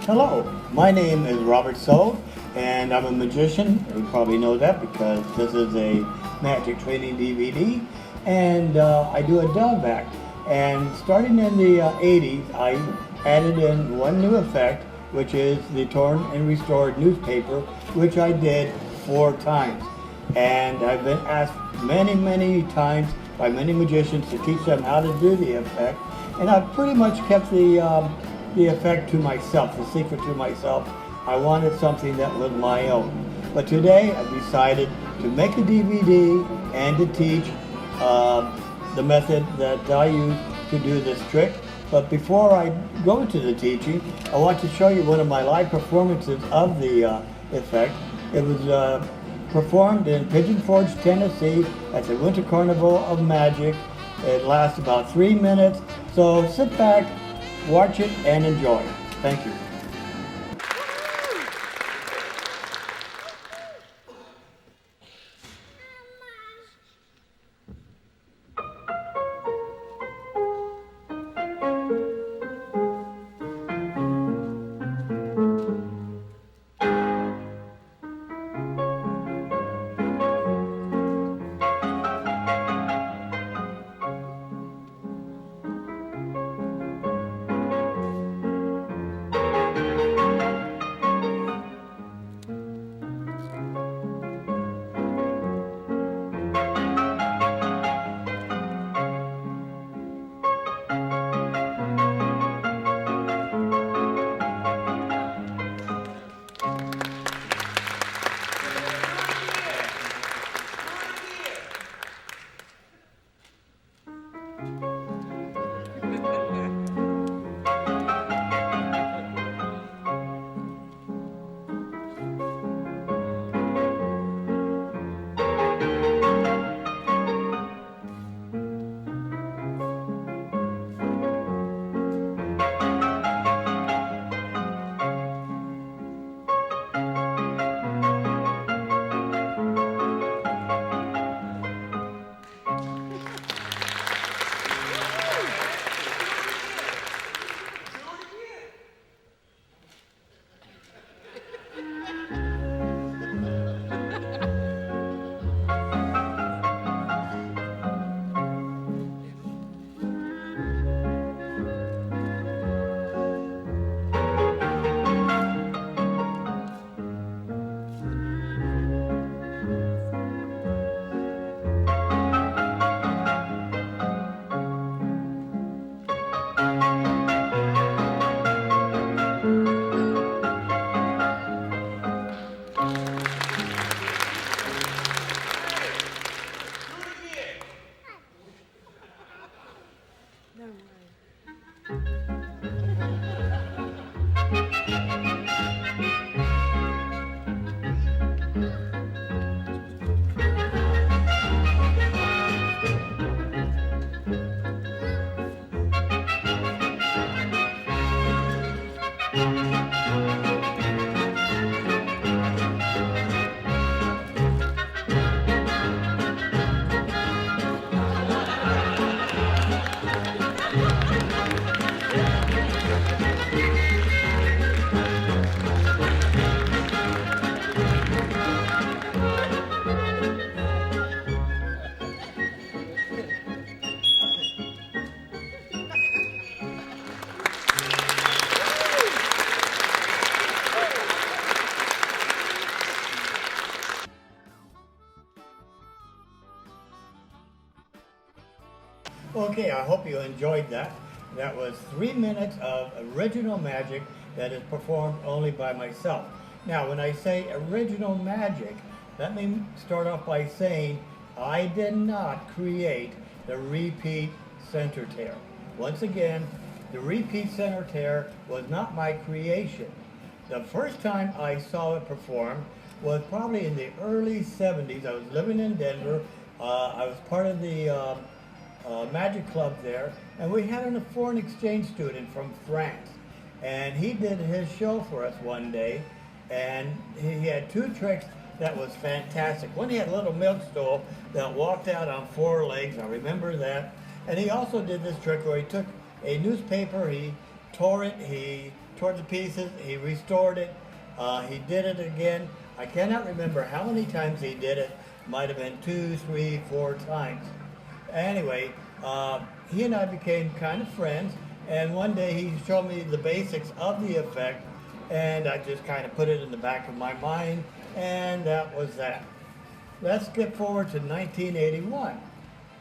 Hello, my name is Robert Soule, and I'm a magician. You probably know that because this is a magic training DVD, and I do a dove act. And starting in the 80s, I added in one new effect, which is the torn and restored newspaper, which I did 4 times. And I've been asked many times by many magicians to teach them how to do the effect, and I've pretty much kept the effect to myself, the secret to myself. I wanted something that was my own. But today I decided to make a DVD and to teach the method that I use to do this trick. But before I go to the teaching, I want to show you one of my live performances of the effect. It was performed in Pigeon Forge, Tennessee at the Winter Carnival of Magic. It lasts about 3 minutes. So sit back, watch it, and enjoy. Thank you. Okay, I hope you enjoyed that. That was 3 minutes of original magic that is performed only by myself. Now, when I say original magic, let me start off by saying I did not create the repeat center tear. Once again, the repeat center tear was not my creation. The first time I saw it performed was probably in the early 70s. I was living in Denver. I was part of the magic club there, and we had a foreign exchange student from France, and he did his show for us one day, and he had 2 tricks that was fantastic. One, he had a little milk stool that walked out on 4 legs. I remember that. And he also did this trick where he took a newspaper, he tore it, he tore the pieces, he restored it, he did it again. I cannot remember how many times he did it. Might have been 2, 3, 4 times. Anyway, he and I became kind of friends, and one day he showed me the basics of the effect, and I just kind of put it in the back of my mind, and that was that. Let's skip forward to 1981.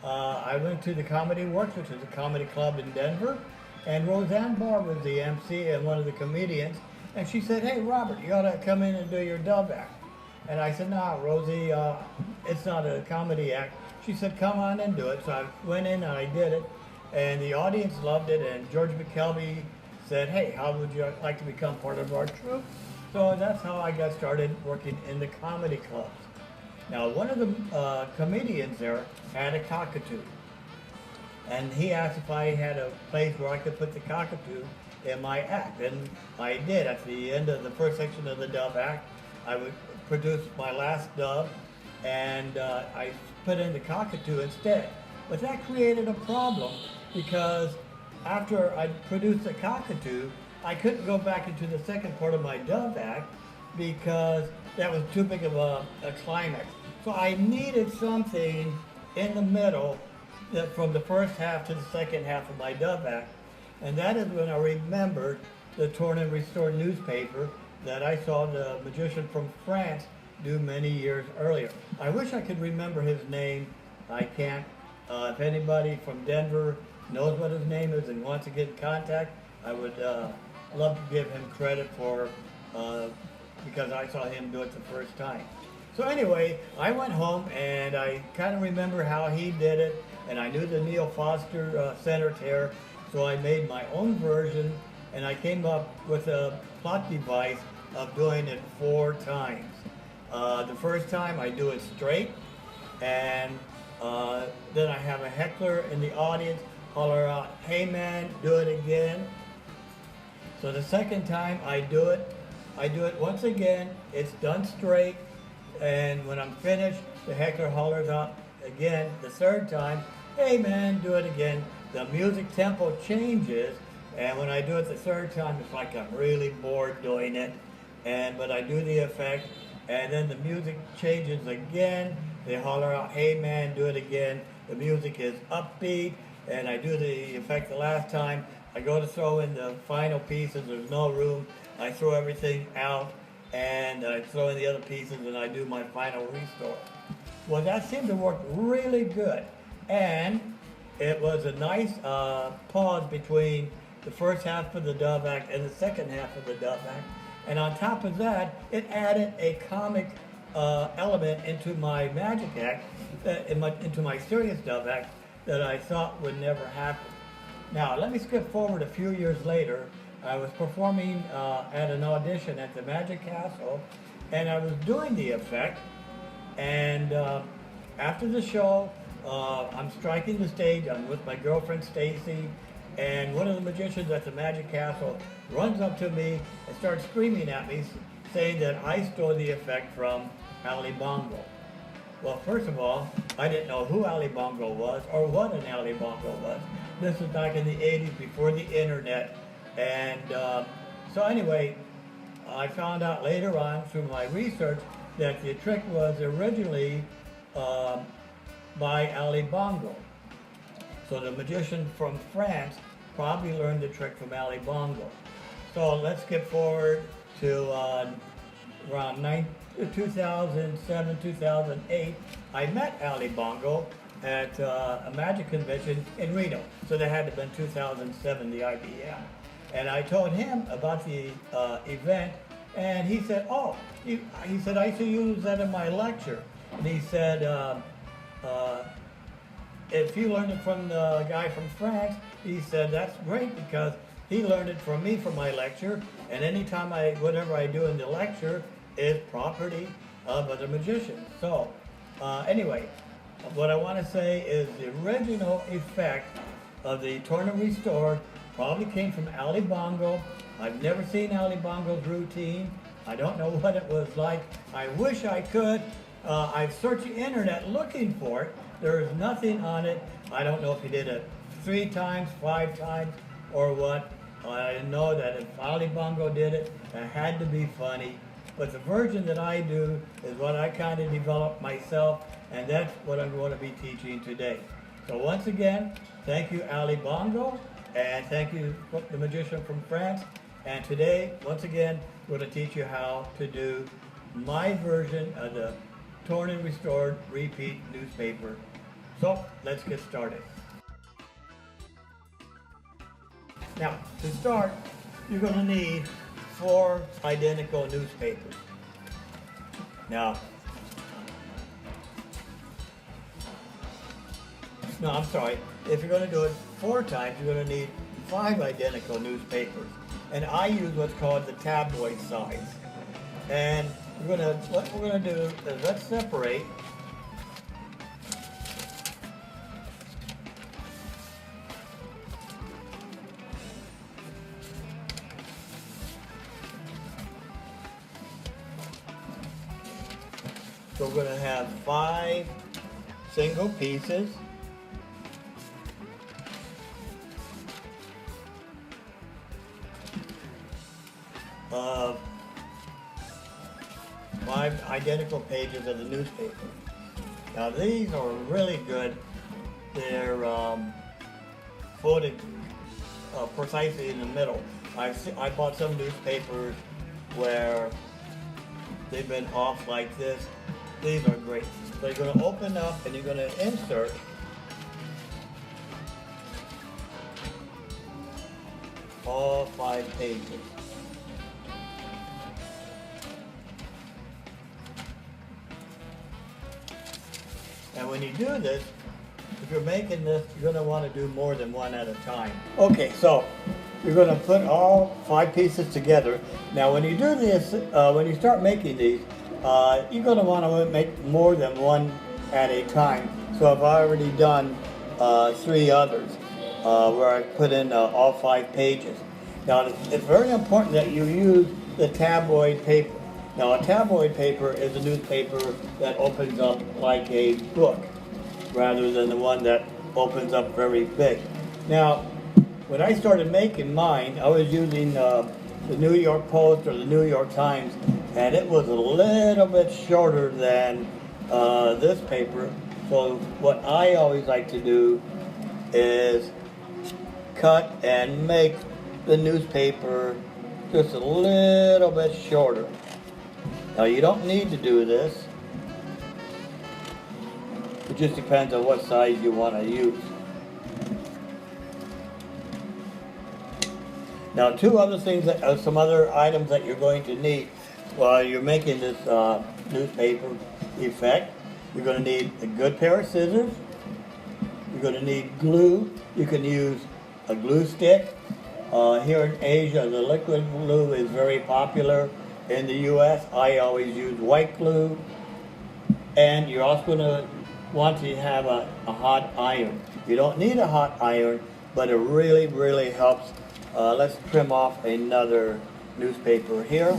I went to the Comedy Works, which is a comedy club in Denver, and Roseanne Barr was the MC and one of the comedians, and she said, "Hey, Robert, you ought to come in and do your dove act." And I said, "No, Rosie, it's not a comedy act." She said, "Come on and do it." So I went in and I did it, and the audience loved it, and George McKelvey said, "Hey, how would you like to become part of our troupe?" So that's how I got started working in the comedy clubs. Now, one of the comedians there had a cockatoo, and he asked if I had a place where I could put the cockatoo in my act, and I did. At the end of the first section of the dove act, I would produce my last dove, and I put in the cockatoo instead. But that created a problem, because after I produced the cockatoo, I couldn't go back into the second part of my dove act because that was too big of a climax. So I needed something in the middle that from the first half to the second half of my dove act. And that is when I remembered the Torn and Restored newspaper that I saw the magician from France do many years earlier. I wish I could remember his name. I can't. If anybody from Denver knows what his name is and wants to get in contact, I would love to give him credit for because I saw him do it the first time. So anyway, I went home and I kind of remember how he did it, and I knew the Neil Foster centered hair, so I made my own version, and I came up with a plot device of doing it 4 times. The first time I do it straight, and then I have a heckler in the audience holler out, "Hey man, do it again." So the second time I do it once again, it's done straight, and when I'm finished, the heckler hollers out again the third time, "Hey man, do it again." The music tempo changes, and when I do it the third time, it's like I'm really bored doing it, but I do the effect, and then the music changes again. They holler out, "Hey man, do it again." The music is upbeat, and I do the effect the last time. I go to throw in the final pieces, there's no room. I throw everything out, and I throw in the other pieces, and I do my final restore. Well, that seemed to work really good, and it was a nice pause between the first half of the dove act and the second half of the dove act. And on top of that, it added a comic element into my magic act, into my serious dove act, that I thought would never happen. Now, let me skip forward a few years later. I was performing at an audition at the Magic Castle, and I was doing the effect, and after the show, I'm striking the stage. I'm with my girlfriend Stacy, and one of the magicians at the Magic Castle runs up to me and starts screaming at me, saying that I stole the effect from Ali Bongo. Well, first of all, I didn't know who Ali Bongo was or what an Ali Bongo was. This was back in the 80s, before the internet. And so anyway, I found out later on through my research that the trick was originally by Ali Bongo. So the magician from France probably learned the trick from Ali Bongo. So let's skip forward to around 2007, 2008. I met Ali Bongo at a magic convention in Reno. So that had to have been 2007, the IBM. And I told him about the event, and he said, "Oh," he said, "I used to use that in my lecture." And he said, "If you learned it from the guy from France," he said, "that's great, because he learned it from me for my lecture, and anytime whatever I do in the lecture is property of other magicians." So anyway, what I want to say is the original effect of the Torn and Restored probably came from Ali Bongo. I've never seen Ali Bongo's routine. I don't know what it was like. I wish I could. I've searched the internet looking for it. There is nothing on it. I don't know if he did it 3 times, 5 times, or what. I know that if Ali Bongo did it, it had to be funny. But the version that I do is what I kind of developed myself, and that's what I'm going to be teaching today. So once again, thank you, Ali Bongo, and thank you, the magician from France. And today, once again, we're going to teach you how to do my version of the torn and restored repeat newspaper. So let's get started. Now, to start, you're going to need 4 identical newspapers. Now, no, I'm sorry. If you're going to do it 4 times, you're going to need 5 identical newspapers. And I use what's called the tabloid size. And what we're going to do is let's separate So we're going to have 5 single pieces. Of 5 identical pages of the newspaper. Now these are really good. They're folded precisely in the middle. I bought some newspapers where they've been off like this. These are great. So you're going to open up and you're going to insert all 5 pages. And when you do this, if you're making this, you're going to want to do more than one at a time. Okay, so you're going to put all 5 pieces together. Now when you do this, when you start making these, you're going to want to make more than one at a time. So I've already done 3 others where I put in all 5 pages. Now it's very important that you use the tabloid paper. Now a tabloid paper is a newspaper that opens up like a book rather than the one that opens up very big. Now when I started making mine, I was using the New York Post or the New York Times, and it was a little bit shorter than this paper. So what I always like to do is cut and make the newspaper just a little bit shorter. Now you don't need to do this. It just depends on what size you want to use. Now 2 other things, some other items that you're going to need while you're making this newspaper effect. You're going to need a good pair of scissors. You're going to need glue. You can use a glue stick. Here in Asia, the liquid glue is very popular. In the U.S., I always use white glue. And you're also going to want to have a hot iron. You don't need a hot iron, but it really, really helps. Let's trim off another newspaper here.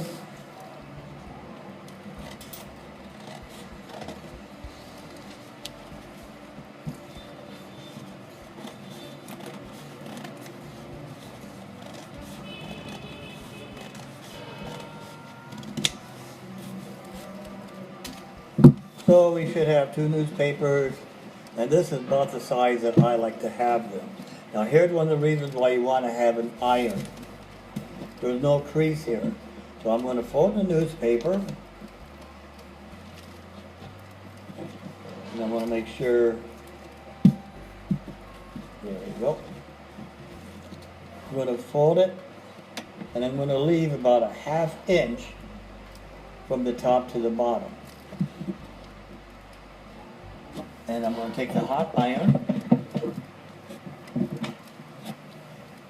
So we should have 2 newspapers, and this is about the size that I like to have them. Now here's one of the reasons why you want to have an iron. There's no crease here. So I'm going to fold the newspaper, and I want to make sure, there we go. I'm going to fold it, and I'm going to leave about a ½ inch from the top to the bottom. And I'm going to take the hot iron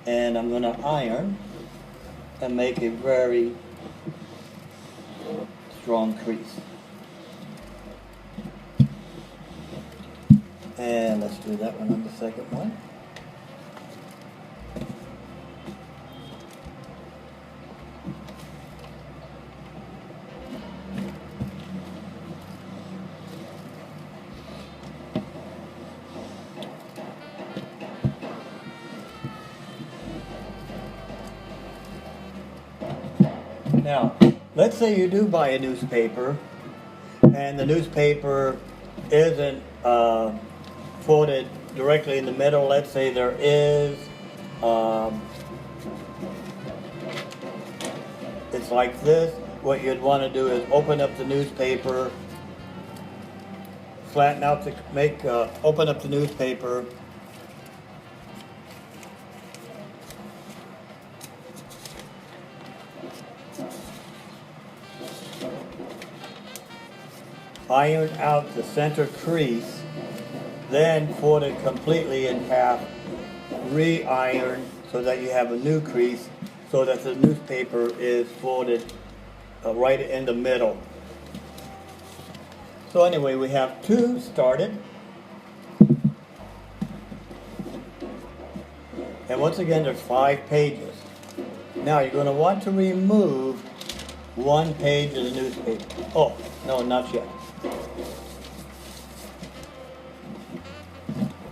and I'm going to iron and make a very strong crease. And let's do that one on the second one. Now, let's say you do buy a newspaper and the newspaper isn't folded directly in the middle. Let's say there is, it's like this. What you'd want to do is open up the newspaper, flatten out to open up the newspaper, iron out the center crease, then fold it completely in half, re-iron so that you have a new crease so that the newspaper is folded right in the middle. So anyway, we have two started. And once again, there's 5 pages. Now you're going to want to remove 1 page of the newspaper. Oh, no, not yet.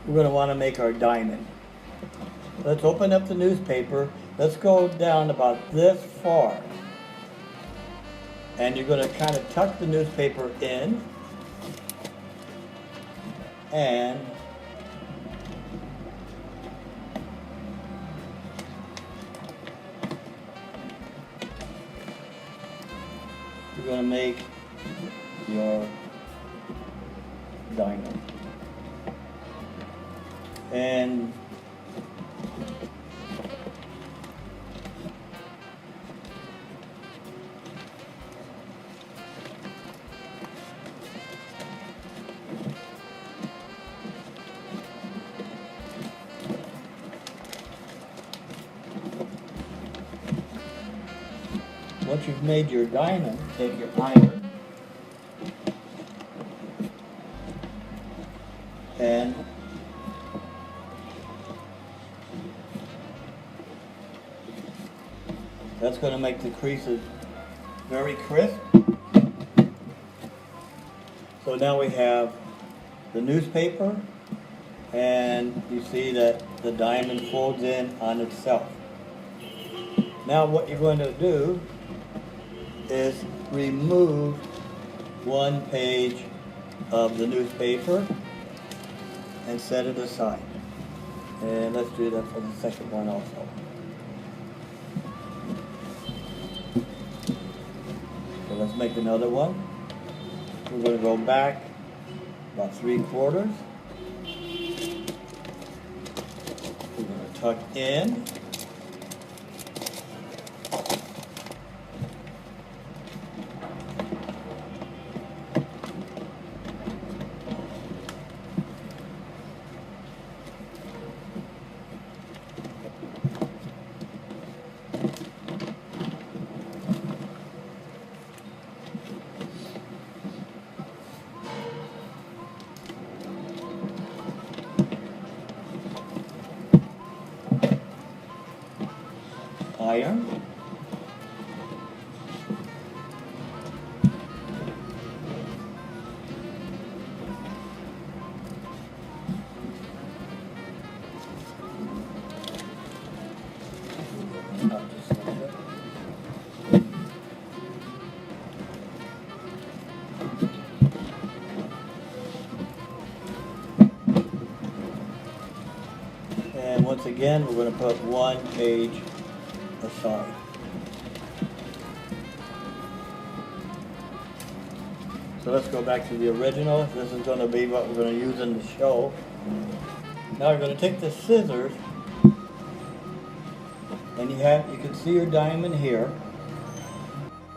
We're going to want to make our diamond. Let's open up the newspaper. Let's go down about this far. And you're going to kind of tuck the newspaper in. And you're going to make your diamond. And once you've made your diamond, take your iron and that's going to make the creases very crisp. So now we have the newspaper, and you see that the diamond folds in on itself. Now what you're going to do is remove 1 page of the newspaper and set it aside. And let's do that for the second one also. So let's make another one. We're going to go back about 3/4. We're going to tuck in. Iron. And once again, we're going to put 1 page aside. So let's go back to the original. This is going to be what we're going to use in the show. Now we're going to take the scissors, and you can see your diamond here.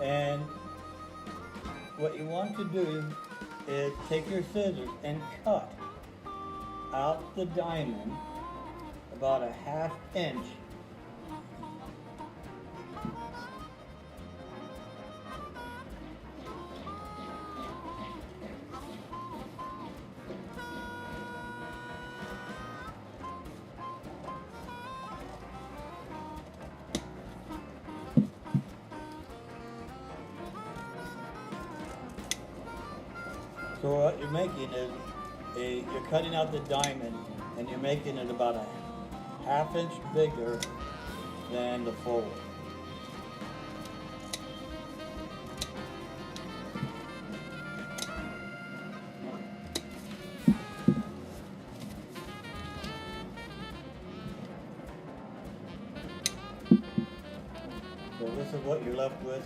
And what you want to do is take your scissors and cut out the diamond about a 1/2 inch . So what you're making is you're cutting out the diamond and you're making it about a 1/2 inch bigger than the fold. So this is what you're left with,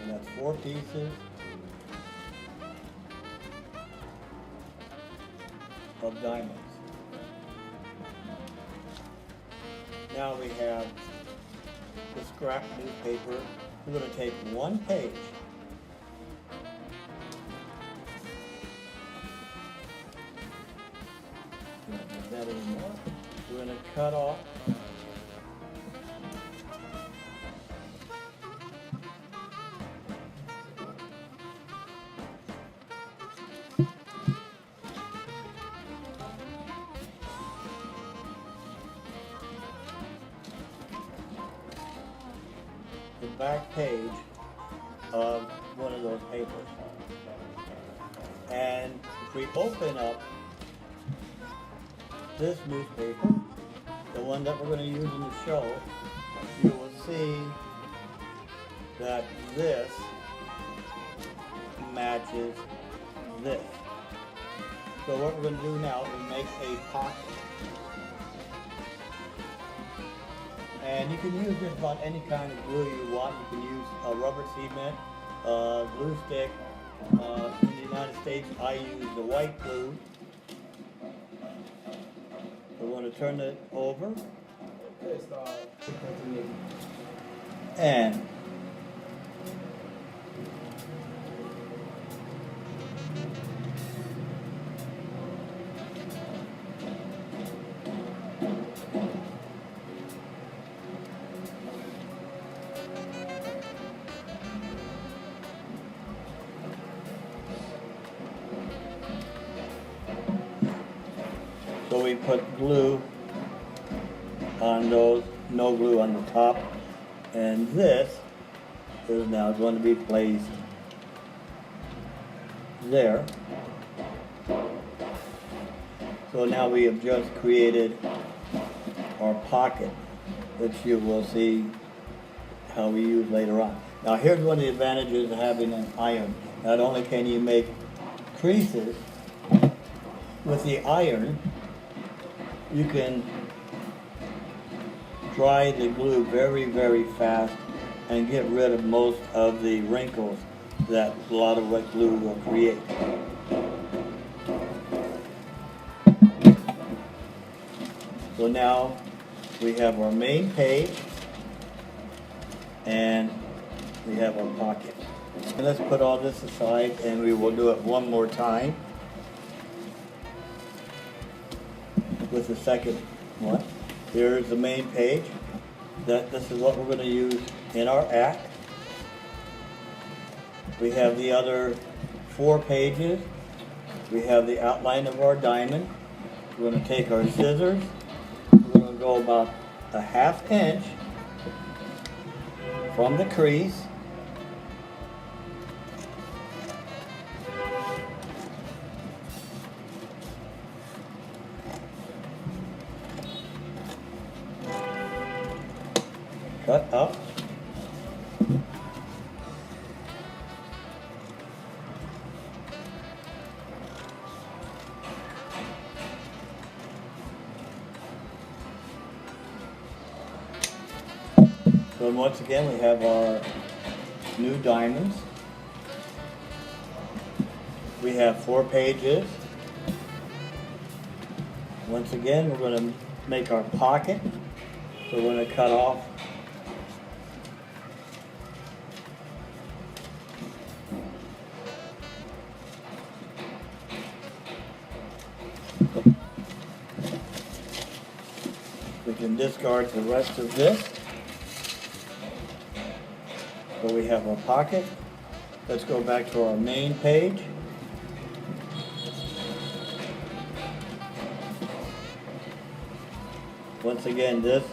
and that's 4 pieces of diamonds. Now we have the scrap newspaper. We're going to take 1 page, not that anymore. We're going to cut off the back page of one of those papers. And if we open up this newspaper, the one that we're going to use in the show, you will see that this matches this. So what we're going to do now is make a pocket. And you can use just about any kind of glue you want. You can use a rubber cement, glue stick. In the United States, I use the white glue. We're going to turn it over. And so we put glue on those, no glue on the top, and this is now going to be placed there. So now we have just created our pocket, which you will see how we use later on. Now here's one of the advantages of having an iron. Not only can you make creases with the iron, you can dry the glue very, very fast and get rid of most of the wrinkles that a lot of wet glue will create. So now we have our main page and we have our pocket. And let's put all this aside and we will do it one more time with the second one. Here's the main page. This is what we're going to use in our act. We have the other 4 pages. We have the outline of our diamond. We're going to take our scissors. We're going to go about a 1/2 inch from the crease. Cut up. So once again we have our new diamonds. We have 4 pages. Once again we're going to make our pocket. So we're going to cut off we can discard the rest of this. So we have our pocket. Let's go back to our main page. Once again, this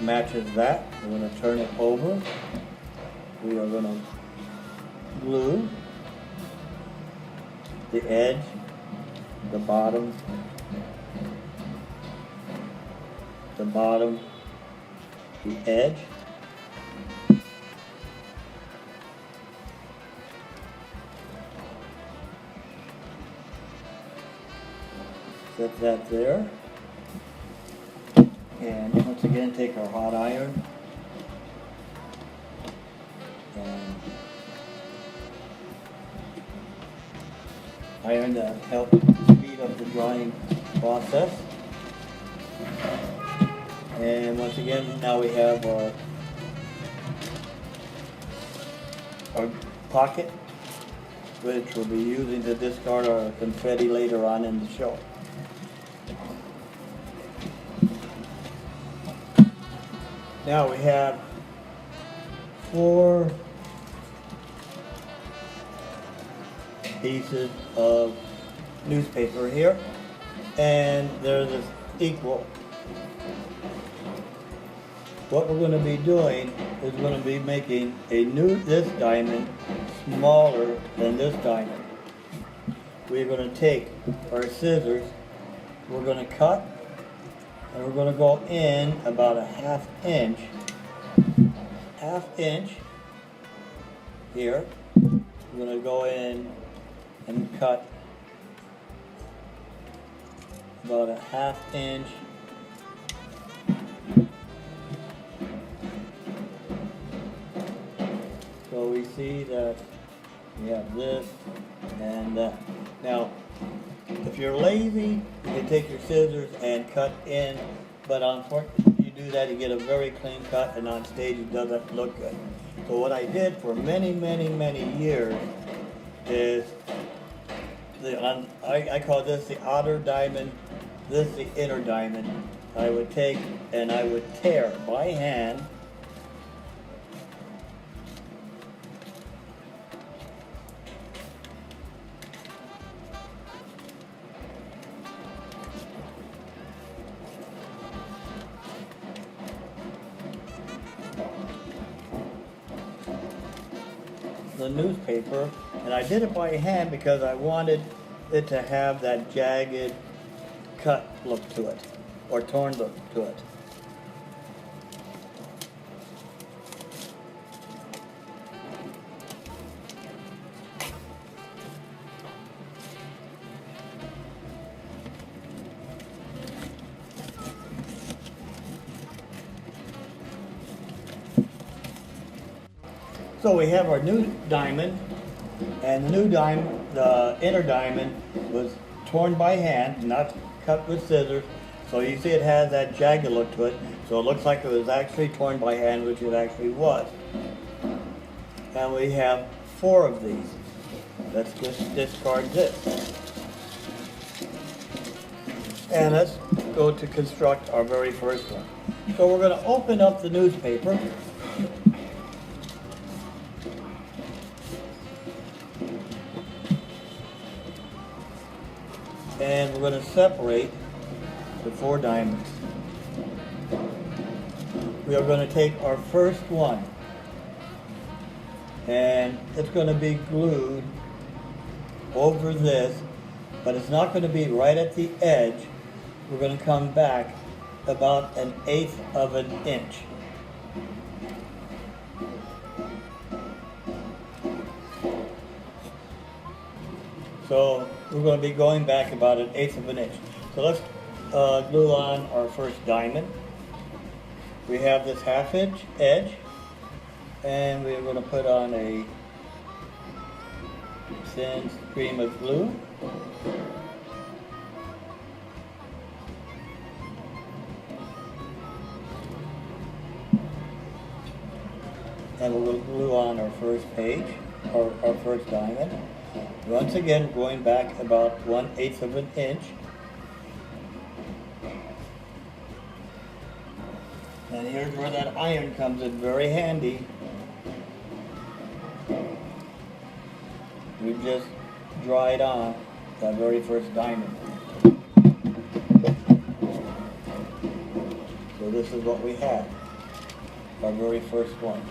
matches that. We're going to turn it over. We are going to glue the edge, the bottom, the edge. Set that there. And once again, take our hot iron iron to help speed up the drying process. And once again, now we have our pocket, which we'll be using to discard our confetti later on in the show. Now we have 4 pieces of newspaper here, and they're this equal. What we're going to be doing is we're going to be making this diamond smaller than this diamond. We're going to take our scissors, we're going to cut, and we're going to go in about a half inch here. We're going to go in and cut about a half inch so we see that we have this and that. Now, if you're lazy, you can take your scissors and cut in, but unfortunately, you do that, you get a very clean cut, and on stage it doesn't look good. So what I did for many years is, I call this the outer diamond, this the inner diamond. I would take and I would tear by hand the newspaper, and I did it by hand because I wanted it to have that jagged cut look to it, or torn look to it. So we have our new diamond, and the inner diamond was torn by hand, not cut with scissors. So you see it has that jagged look to it. So it looks like it was actually torn by hand, which it actually was. And we have 4 of these. Let's just discard this. And let's go to construct our very first one. So we're going to open up the newspaper. And we're going to separate the 4 diamonds. We are going to take our first one, and it's going to be glued over this, but it's not going to be right at the edge. We're going to come back about 1/8 of an inch. So we're going to be going back about 1/8 of an inch. So let's glue on our first diamond. We have this 1/2 inch edge, and we're going to put on a thin stream of glue. And we'll glue on our first page, or our first diamond. Once again, going back about 1/8 of an inch. And here's where that iron comes in very handy. We've just dried on that very first diamond. So this is what we have, our very first one.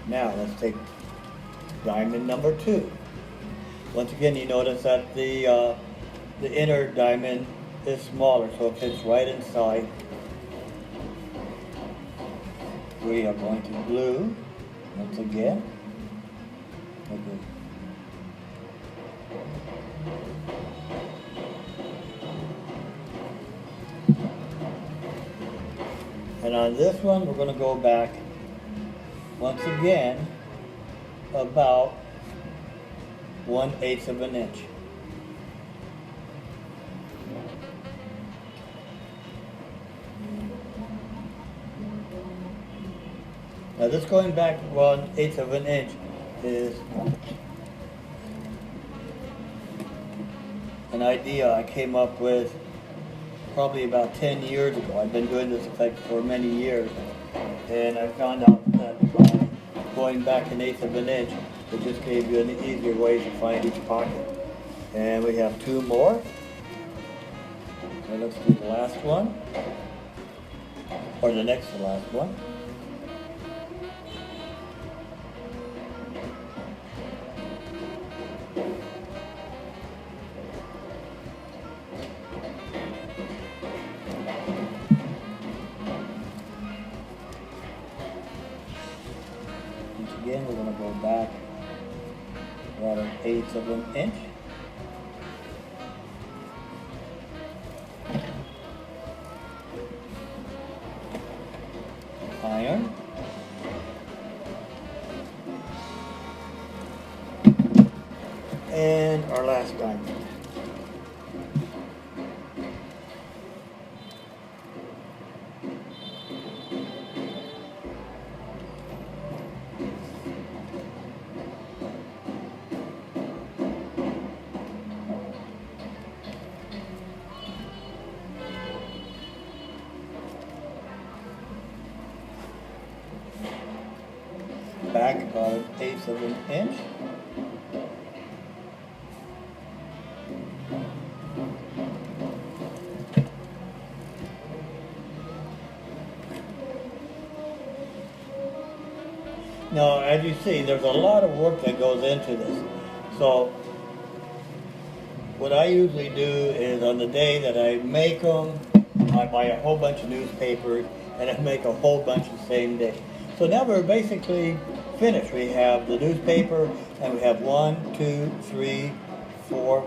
Now let's take diamond number 2. Once again, you notice that the inner diamond is smaller, so it fits right inside. We are going to glue once again. Okay. And on this one, we're going to go back once again about 1/8 of an inch. Now this going back 1/8 of an inch is an idea I came up with probably about 10 years ago. I've been doing this effect for many years, and I found out that by going back 1/8 of an inch, it just gave you an easier way to find each pocket. And we have 2 more. So let's do the last one, or the next to last one. Once again, we're going to go back about 1/8 of an inch. Iron. And our last diamond. Back about 1/8 of an inch. Now, as you see, there's a lot of work that goes into this. So, what I usually do is on the day that I make them, I buy a whole bunch of newspapers and I make a whole bunch the same day. So now we're basically finished. We have the newspaper and we have 1, 2, 3, 4,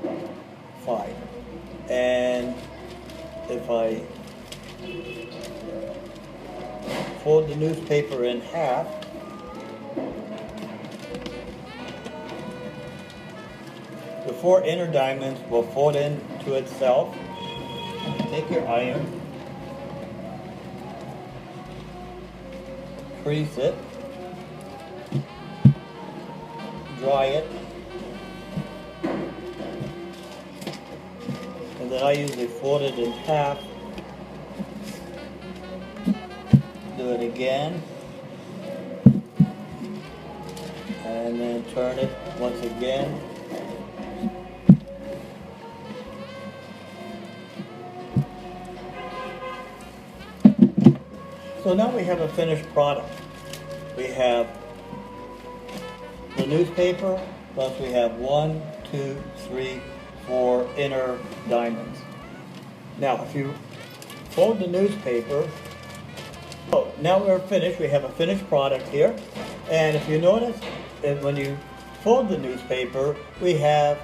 5. And if I fold the newspaper in half, the 4 inner diamonds will fold into itself. Take your iron, crease it, dry it, and then I usually fold it in half. Do it again, and then turn it once again. So now we have a finished product. We have the newspaper, plus we have 1, 2, 3, 4 inner diamonds. Now, if you fold the newspaper, so now we're finished. We have a finished product here. And if you notice, when you fold the newspaper, we have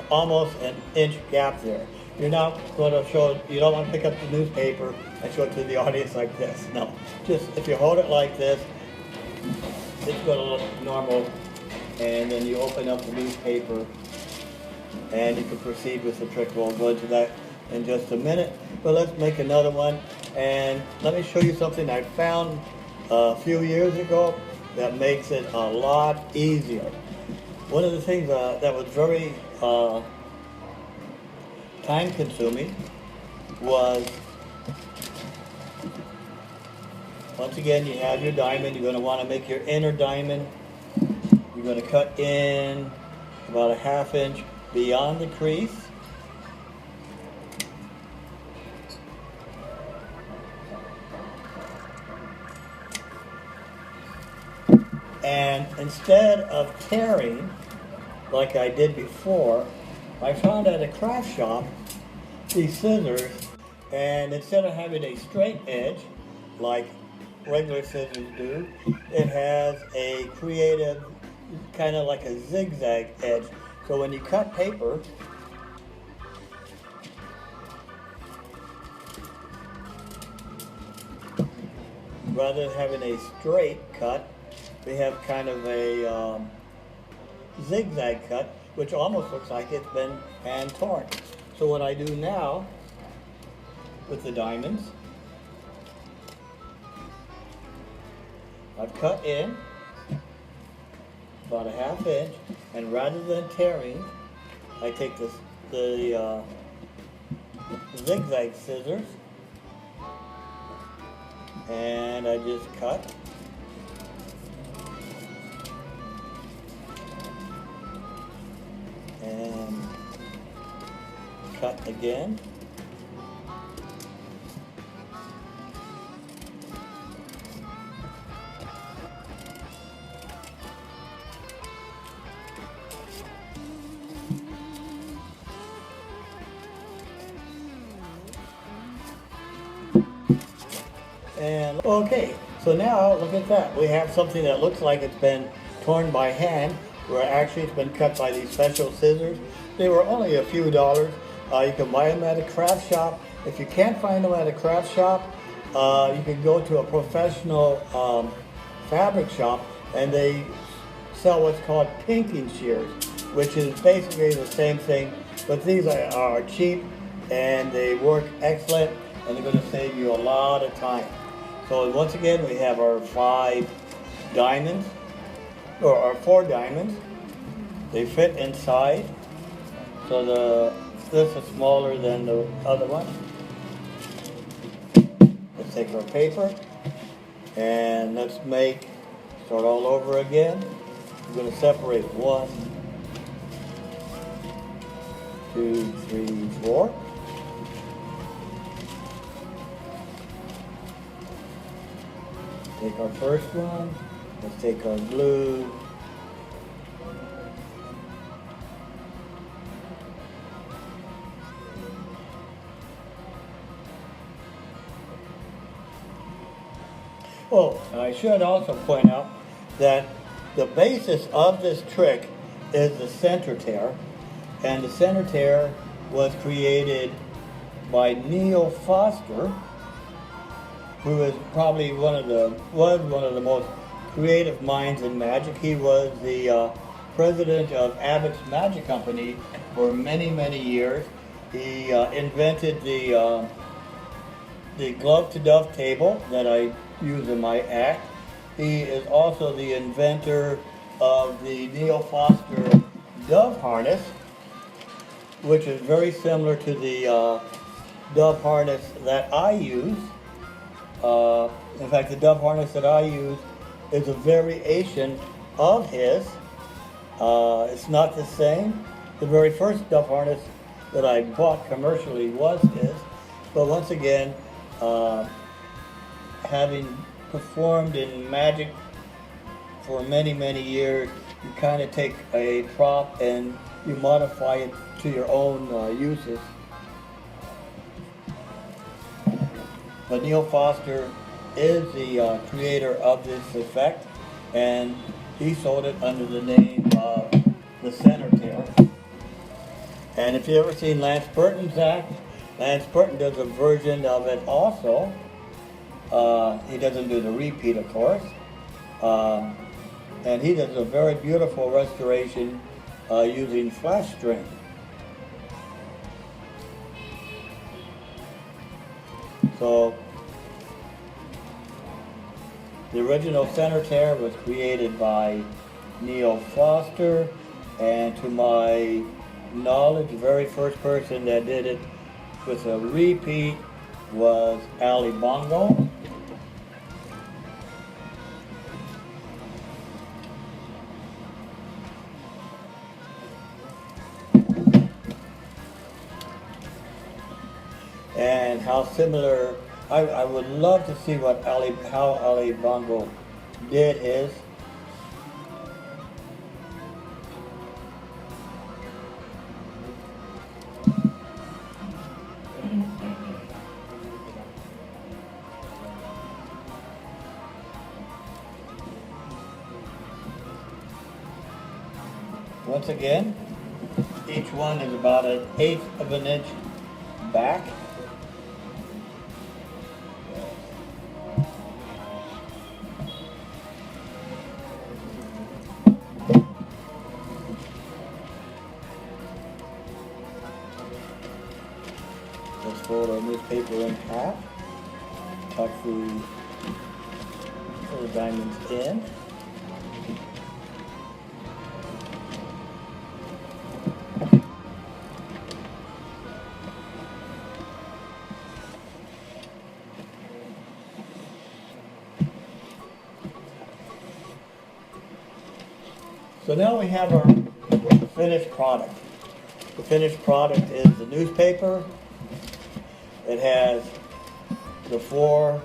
almost an inch gap there. You're not going to show, you don't want to pick up the newspaper and show it to the audience like this. No, just if you hold it like this, it's going to look normal. And then you open up the newspaper and you can proceed with the trick. We'll go into that in just a minute. But let's make another one. And let me show you something I found a few years ago that makes it a lot easier. One of the things that was very time consuming was, once again, you have your diamond. You're going to want to make your inner diamond. You're going to cut in about a 1/2 inch beyond the crease. And instead of tearing like I did before, I found at a craft shop these scissors, and instead of having a straight edge like regular scissors do, it has a creative kind of like a zigzag edge. So when you cut paper, rather than having a straight cut, we have kind of a zigzag cut, which almost looks like it's been hand torn. So what I do now with the diamonds I've cut in about a ½ inch, and rather than tearing, I take the zigzag scissors and I just cut. And cut again. And okay, so now look at that. We have something that looks like it's been torn by hand, where actually it's been cut by these special scissors. They were only a few dollars. You can buy them at a craft shop. If you can't find them at a craft shop, you can go to a professional fabric shop, and they sell what's called pinking shears, which is basically the same thing, but these are cheap and they work excellent, and they're going to save you a lot of time. So once again, we have our 5 diamonds, or our 4 diamonds. They fit inside, so this is smaller than the other one. Let's take our paper and let's start all over again. We're going to separate 1, 2, 3, 4. Take our first one. Let's take our glue. Oh, and I should also point out that the basis of this trick is the center tear, and the center tear was created by Neil Foster, who is probably one of the most creative minds in magic. He was the president of Abbott's Magic Company for many, many years. He invented the glove-to-dove table that I use in my act. He is also the inventor of the Neil Foster dove harness, which is very similar to the dove harness that I use. In fact, the dove harness that I use is a variation of his. It's not the same. The very first dove harness that I bought commercially was his. But once again, having performed in magic for many, many years, you kind of take a prop and you modify it to your own uses. But Neil Foster is the creator of this effect, and he sold it under the name of the center tear. And if you've ever seen Lance Burton's act, Lance Burton does a version of it also. He doesn't do the repeat, of course. And he does a very beautiful restoration using flash string. So the original center tear was created by Neil Foster, and to my knowledge, the very first person that did it with a repeat was Ali Bongo. And how similar, I would love to see how Ali Bongo did his. Once again, each one is about 1/8 of an inch back. Let's fold our newspaper in half, tuck the So the diamond's in. So now we have our finished product. The finished product is the newspaper. It has the 4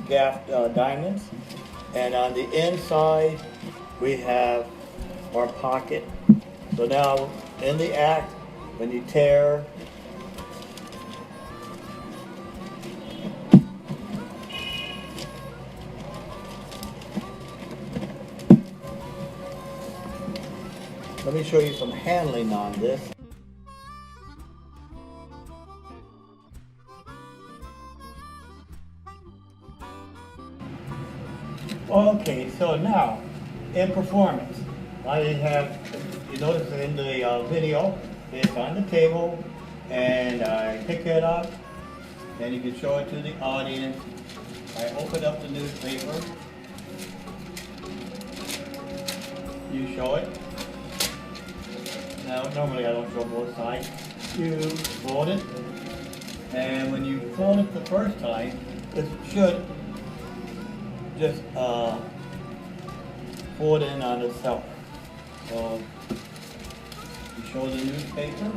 gaff diamonds, and on the inside we have our pocket. So now in the act, when you tear let me show you some handling on this. Okay, so now in performance, I have, you notice in the video, it's on the table, and I pick it up, and you can show it to the audience. I open up the newspaper, you show it. Now, normally I don't show both sides. You fold it, and when you fold it the first time, it should just fold in on itself. So you show the newspaper.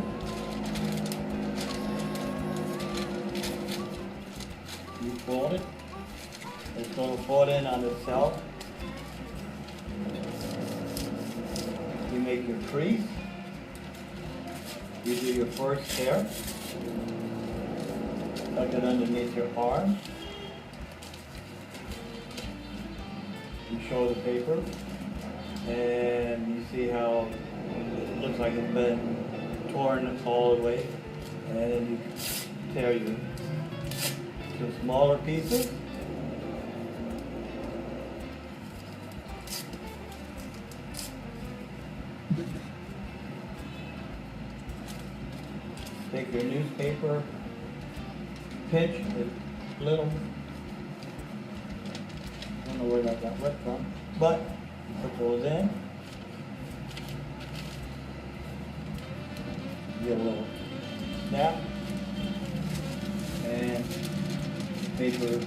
You fold it. It's going to fold in on itself. You make your crease. You do your first tear. Tuck it underneath your arm. You show the paper, and you see how it looks like it's been torn all the way, and then you tear you to smaller pieces. Take your newspaper, pinch it a little. I don't know where that got wet from, but put those in. Get a little snap, and paper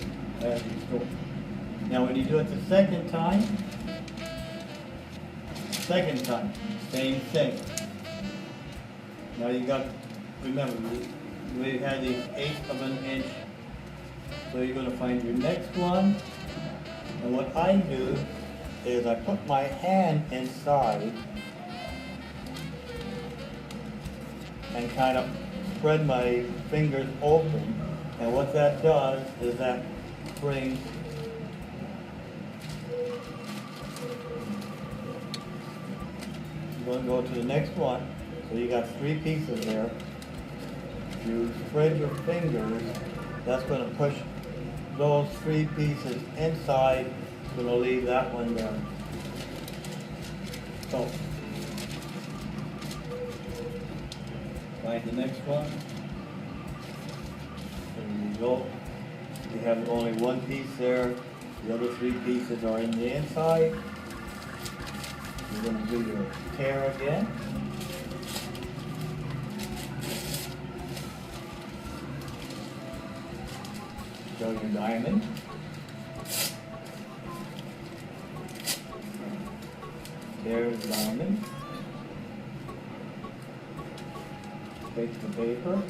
as you store. Now when you do it the second time, same thing. Now you got, remember, we had the 1/8 of an inch, so you're going to find your next one. And what I do is I put my hand inside and kind of spread my fingers open. And what that does is that brings I'm going to go to the next one. So you got 3 pieces there. You spread your fingers. That's going to push those 3 pieces inside. It's going to leave that one there. So, find the next one. There you go. You have only 1 piece there. The other 3 pieces are in the inside. You're going to do your tear again. Show your diamond. There's the diamond. Take the paper.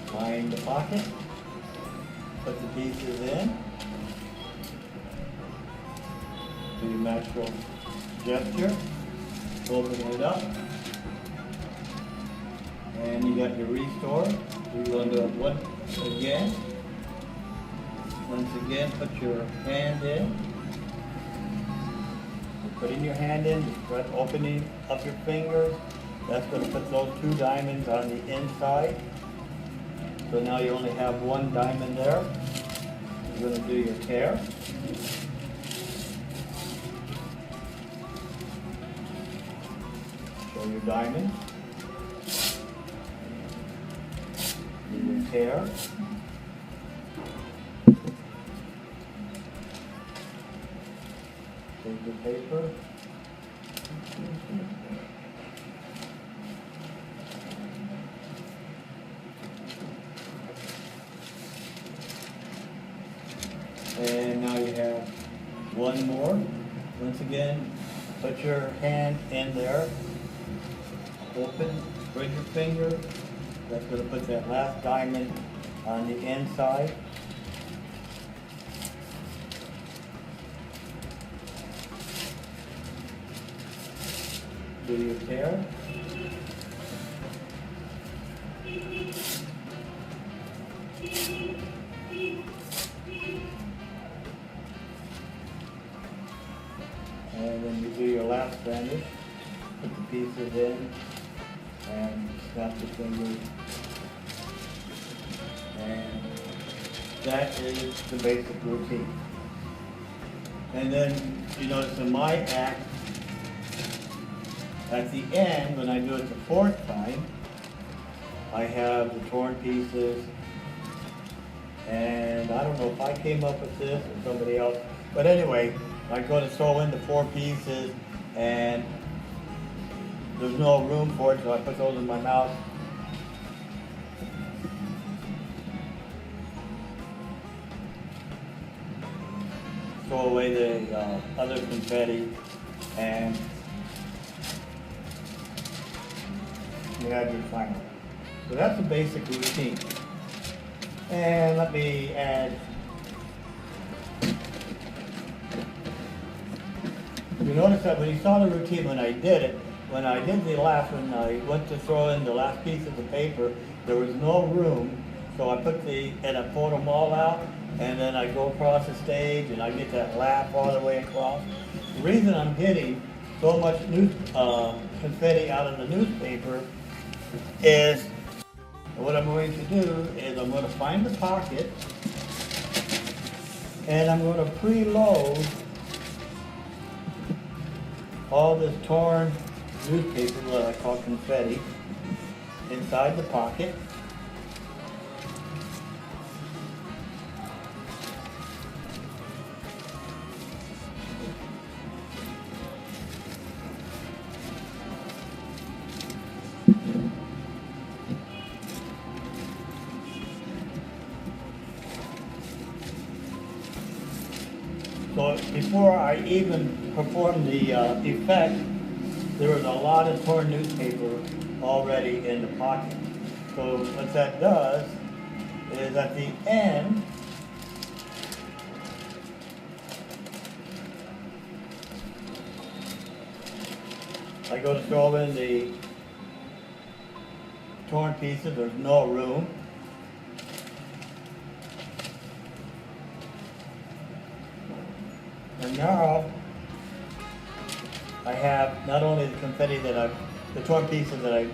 Find the pocket. Put the pieces in. Do your natural gesture. Open it up. And you got your restore. You're going to do it once again. Once again, put your hand in. You're putting your hand in, just opening up your fingers. That's going to put those 2 diamonds on the inside. So now you only have 1 diamond there. You're going to do your tear. Show your diamond. tear. Take the paper. And now you have one more. Once again, put your hand in there. Open, spread your finger. That's going to put that last diamond on the inside. Do your tear. And then you do your last bandage. Put the pieces in and snap the fingers. And that is the basic routine. And then you notice in my act, at the end, when I do it the fourth time, I have the torn pieces. And I don't know if I came up with this or somebody else, but anyway, I'm going to throw in the 4 pieces, and there's no room for it, so I put those in my mouth. Throw away the other confetti, and you have your final. So that's the basic routine. And let me add. You notice that when you saw the routine when I did it, when I did the last one, I went to throw in the last piece of the paper, there was no room, so I I pulled them all out, and then I go across the stage, and I get that laugh all the way across. The reason I'm getting so much confetti out of the newspaper is, what I'm going to do is I'm going to find the pocket, and I'm going to preload all this torn newspaper, what I call confetti, inside the pocket. So before I even performed the effect, there was a lot of torn newspaper already in the pocket. So what that does is at the end, I go to throw in the torn pieces, there's no room. And now I have not only the confetti the torn pieces that I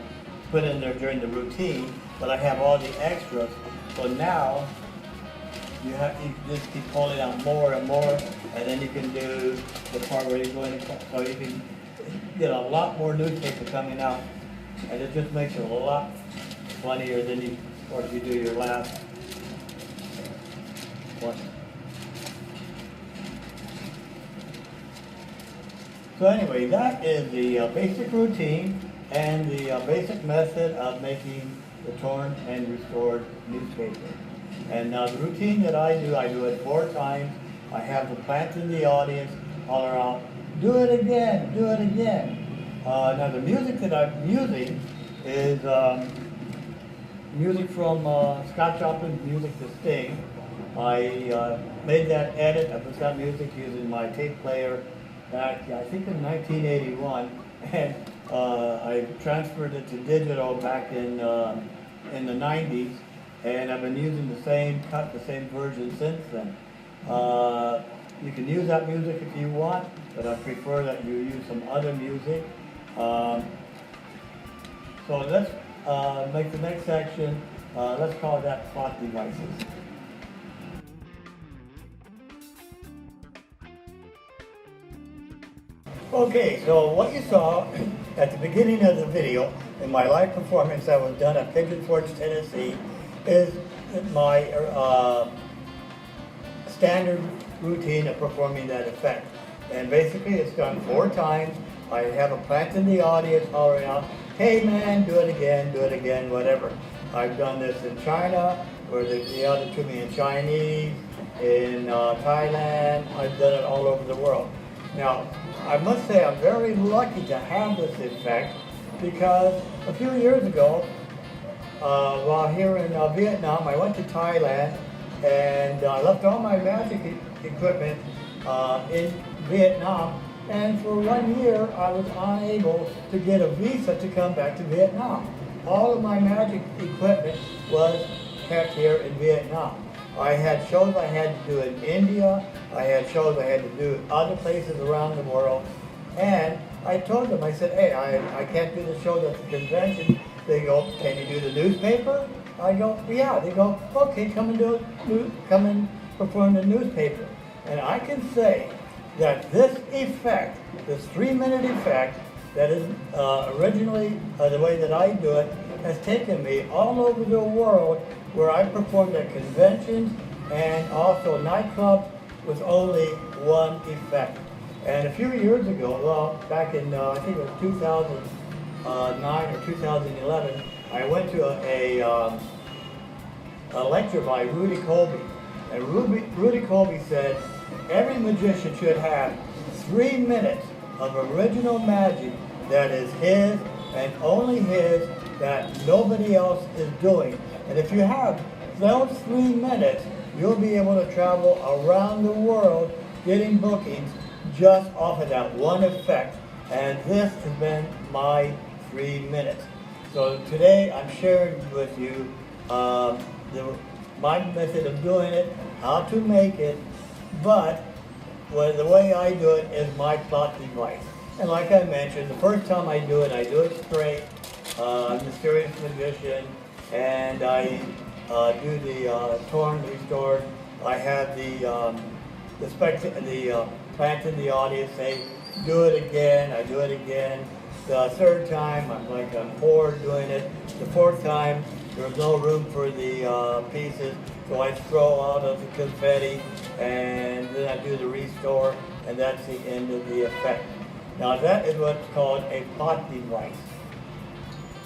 put in there during the routine, but I have all the extras. So now you just keep pulling out more and more, and then you can do the part where you're going to, so you can get a lot more newspaper coming out, and it just makes it a lot funnier than you, or if you do your last one. So anyway, that is the basic routine and the basic method of making the torn and restored newspaper. And now the routine that I do it 4 times. I have the plants in the audience all around, do it again, do it again. Now the music that I'm using is music from Scott Joplin's Music to Sting. I made that edit, I put that music using my tape player back, I think in 1981, and I transferred it to digital back in the 90s, and I've been using the same cut, the same version since then. You can use that music if you want, but I prefer that you use some other music. So let's make the next section, let's call that plot devices. Okay, so what you saw at the beginning of the video in my live performance that was done at Pigeon Forge, Tennessee, is my standard routine of performing that effect. And basically it's done 4 times. I have a plant in the audience hollering out, hey man, do it again, whatever. I've done this in China, where they yelled it to me in Chinese, in Thailand. I've done it all over the world. Now, I must say I'm very lucky to have this effect, because a few years ago, while here in Vietnam, I went to Thailand, and I left all my magic equipment in Vietnam, and for 1 year I was unable to get a visa to come back to Vietnam. All of my magic equipment was kept here in Vietnam. I had shows I had to do in India, I had shows I had to do other places around the world, and I told them, I said, hey, I can't do the shows at the convention. They go, can you do the newspaper? I go, yeah. They go, okay, come and perform the newspaper. And I can say that this effect, this 3-minute effect, that is originally the way that I do it, has taken me all over the world, where I performed at conventions and also nightclubs with only one effect. And a few years ago, well, back in I think it was 2009 or 2011, I went to a lecture by Rudy Colby. And Rudy Colby said every magician should have 3 minutes of original magic that is his and only his, that nobody else is doing. And if you have those 3 minutes, you'll be able to travel around the world getting bookings just off of that one effect. And this has been my 3 minutes. So today I'm sharing with you my method of doing it, how to make it, but the way I do it is my plot device. And like I mentioned, the first time I do it straight. I'm a serious magician, and I do the torn, restored. I have the plant in the audience say, do it again. I do it again. The 3rd time, I'm bored doing it. The 4th time, there's no room for the pieces, so I throw out of the confetti, and then I do the restore, and that's the end of the effect. Now that is what's called a plot device.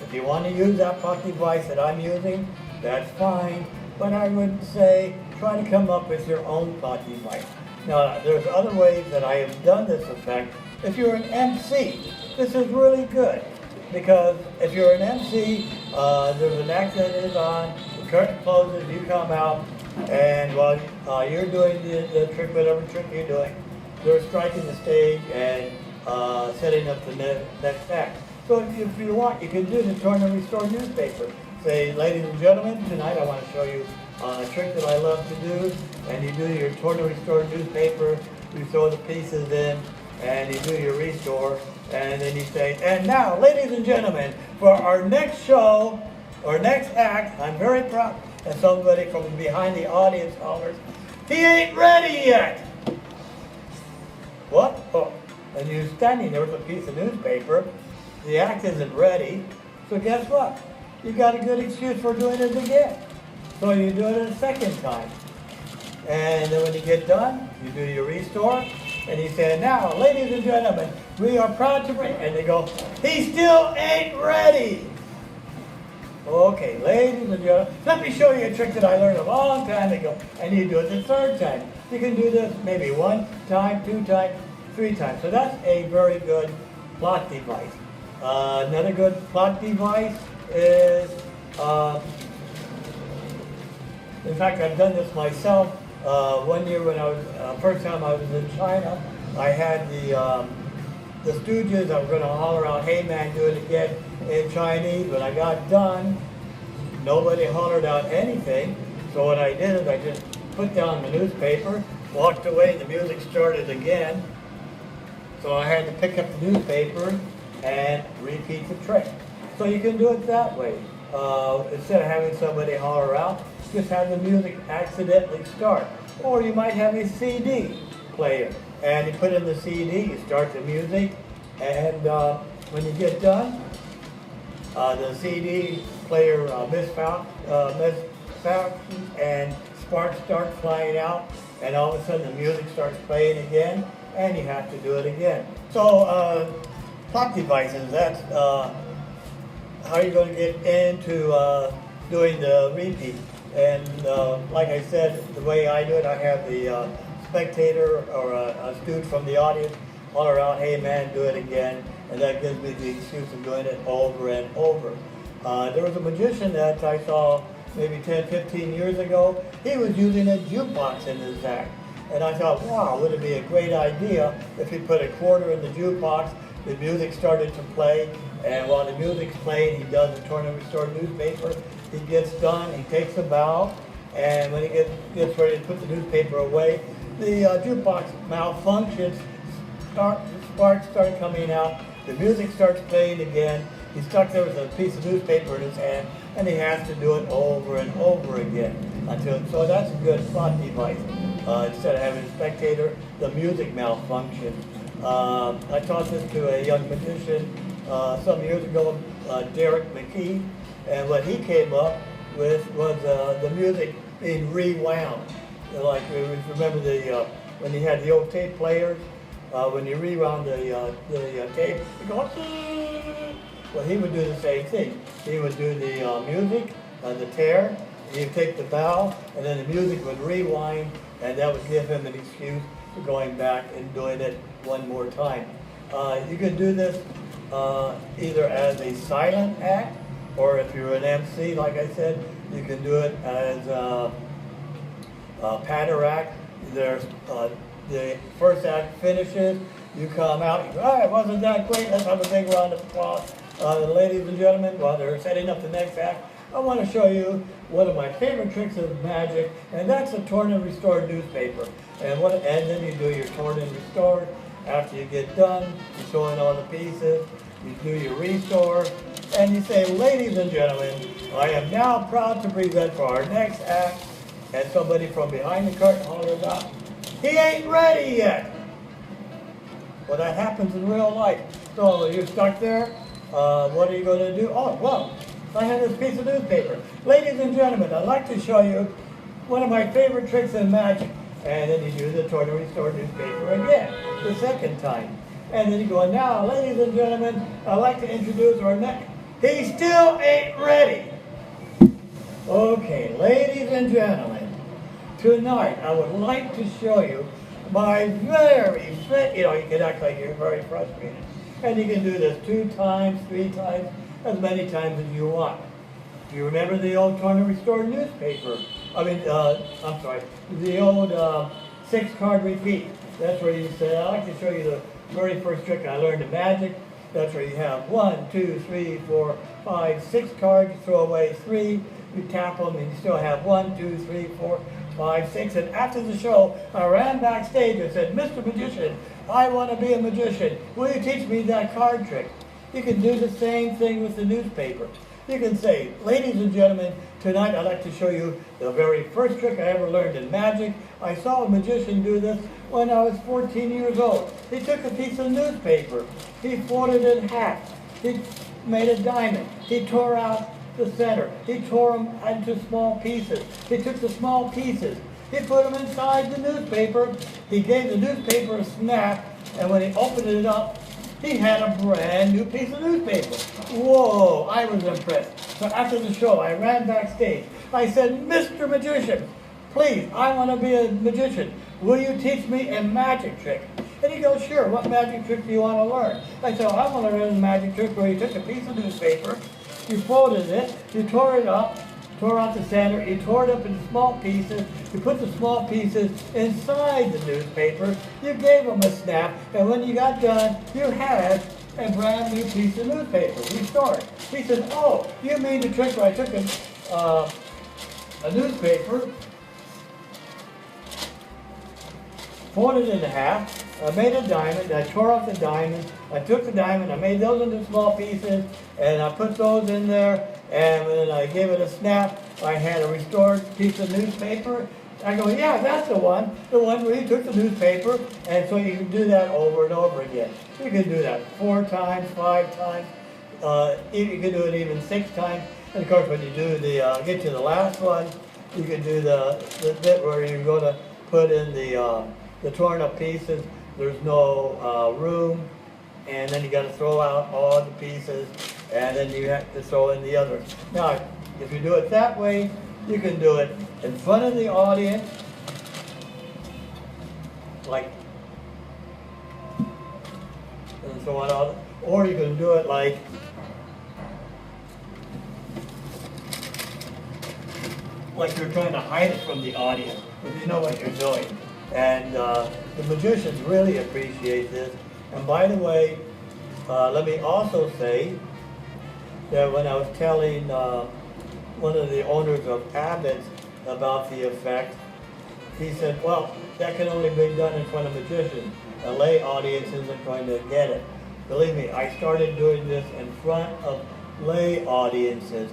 If you want to use that plot device that I'm using, that's fine, but I would say try to come up with your own plot device. Now, there's other ways that I have done this effect. If you're an MC, this is really good, because if you're an MC, there's an act that is on, the curtain closes, you come out, and while you're doing the trick, whatever trick you're doing, they're striking the stage and setting up the next act. So if you want, you can do the Torn and Restore newspaper. Say, ladies and gentlemen, tonight I want to show you a trick that I love to do. And you do your Torn and Restore newspaper, you throw the pieces in, and you do your restore. And then you say, and now, ladies and gentlemen, for our next show, or next act, I'm very proud, and somebody from behind the audience hollers, he ain't ready yet. What? Oh, and you're standing there with a piece of newspaper. The act isn't ready, so guess what? You got a good excuse for doing it again. So you do it a 2nd time. And then when you get done, you do your restore, and you say, now, ladies and gentlemen, we are proud to bring, and they go, he still ain't ready. Okay, ladies and gentlemen, let me show you a trick that I learned a long time ago, and you do it the 3rd time. You can do this maybe 1 time, 2 times, 3 times. So that's a very good plot device. Another good plot device is, in fact, I've done this myself. 1 year when I was, first time I was in China, I had the Stooges. I was going to holler out, hey man, do it again in Chinese. When I got done, nobody hollered out anything. So what I did is I just put down the newspaper, walked away, the music started again. So I had to pick up the newspaper and repeat the trick. So you can do it that way. Instead of having somebody holler out, just have the music accidentally start. Or you might have a CD player, and you put in the CD, you start the music, and when you get done, the CD player functions and sparks start flying out, and all of a sudden the music starts playing again, and you have to do it again. So clock devices, that's how you're going to get into doing the repeat. And like I said, the way I do it, I have the spectator or a student from the audience holler out, "Hey man, do it again," and that gives me the excuse of doing it over and over. There was a magician that I saw maybe 10, 15 years ago. He was using a jukebox in his act. And I thought, wow, would it be a great idea if he put a quarter in the jukebox, the music started to play, and while the music's playing, he does the Tournament Restored newspaper. He gets done, he takes a bow, and when he gets ready to put the newspaper away, the jukebox malfunctions, sparks start coming out, the music starts playing again, he's stuck there with a piece of newspaper in his hand, and he has to do it over and over again. So that's a good plot device. Instead of having a spectator, the music malfunctions. I taught this to a young magician some years ago, Derek McKee, and what he came up with was the music being rewound. Like, remember when you had the old tape players, when you rewound the tape, it goes, well, he would do the same thing. He would do the music, the tear, he'd take the bow, and then the music would rewind, and that would give him an excuse for going back and doing it one more time. You can do this either as a silent act, or if you're an MC, like I said, you can do it as a patter act. There's the first act finishes, you come out, you go, all right, wasn't that great? Let's have a big round of applause. Ladies and gentlemen, while they're setting up the next act, I want to show you one of my favorite tricks of magic, and that's a torn and restored newspaper. And then you do your torn and restored. After you get done, you show in all the pieces, you do your restore, and you say, ladies and gentlemen, I am now proud to present for our next act, and somebody from behind the curtain hollers out, he ain't ready yet. Well, that happens in real life. So you're stuck there, what are you going to do? Oh, well, I have this piece of newspaper. Ladies and gentlemen, I'd like to show you one of my favorite tricks in magic. And then you do the torn and restored newspaper again, the second time. And then you go, now, ladies and gentlemen, I'd like to introduce our next. He still ain't ready. Okay, ladies and gentlemen, tonight I would like to show you my you can act like you're very frustrated. And you can do this 2 times, 3 times, as many times as you want. Do you remember the old torn and restored newspaper? I'm sorry, the old 6-card repeat. That's where you say, I'd like to show you the very first trick I learned in magic. That's where you have 1, 2, 3, 4, 5, 6 cards, you throw away 3, you tap them, and you still have 1, 2, 3, 4, 5, 6. And after the show, I ran backstage and said, Mr. Magician, I want to be a magician. Will you teach me that card trick? You can do the same thing with the newspaper. You can say, ladies and gentlemen, tonight I'd like to show you the very first trick I ever learned in magic. I saw a magician do this when I was 14 years old. He took a piece of newspaper, he folded it in half, he made a diamond, he tore out the center, he tore them into small pieces. He took the small pieces, he put them inside the newspaper, he gave the newspaper a snap, and when he opened it up, he had a brand new piece of newspaper. Whoa, I was impressed. So after the show, I ran backstage. I said, Mr. Magician, please, I want to be a magician. Will you teach me a magic trick? And he goes, sure, what magic trick do you want to learn? I said, I want to learn a magic trick where you took a piece of newspaper, you folded it, you tore it up, tore out the center, you tore it up into small pieces, you put the small pieces inside the newspaper, you gave them a snap, and when you got done, you had a brand new piece of newspaper, restored. He said, oh, you mean the trick where I took a newspaper, folded it in half, I made a diamond, I tore off the diamond, I took the diamond, I made those into small pieces, and I put those in there, and when I gave it a snap, I had a restored piece of newspaper. I go, yeah, that's the one where you took the newspaper, and so you can do that over and over again. You can do that 4 times, 5 times, you can do it even 6 times, and of course when you do get to the last one, you can do the bit where you're going to put in the torn up pieces. There's no room, and then you got to throw out all the pieces, and then you have to throw in the others. Now, if you do it that way, you can do it in front of the audience, like, and so on, or you can do it like you're trying to hide it from the audience, but you know what you're doing. And the magicians really appreciate this. And by the way, let me also say that when I was telling one of the owners of Abbott's about the effect, he said, well, that can only be done in front of magicians. A lay audience isn't going to get it. Believe me, I started doing this in front of lay audiences.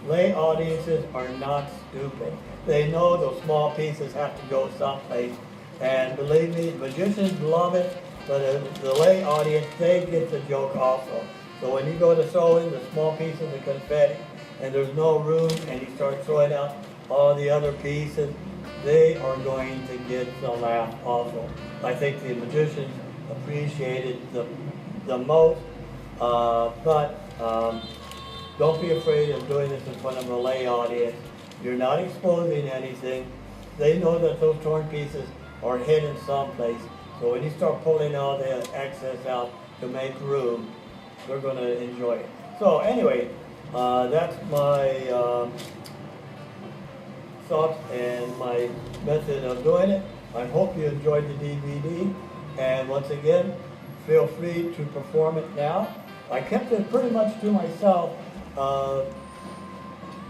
Lay audiences are not stupid. They know those small pieces have to go someplace. And believe me, magicians love it, but the lay audience, they get the joke also. So when you go to throw in the small pieces of confetti and there's no room and you start throwing out all the other pieces, they are going to get the laugh also. I think the magicians appreciate it the most, but don't be afraid of doing this in front of a lay audience. You're not exposing anything. They know that those torn pieces are hidden someplace. So when you start pulling all the excess out to make room, they're going to enjoy it. So anyway, that's my thoughts and my method of doing it. I hope you enjoyed the DVD. And once again, feel free to perform it now. I kept it pretty much to myself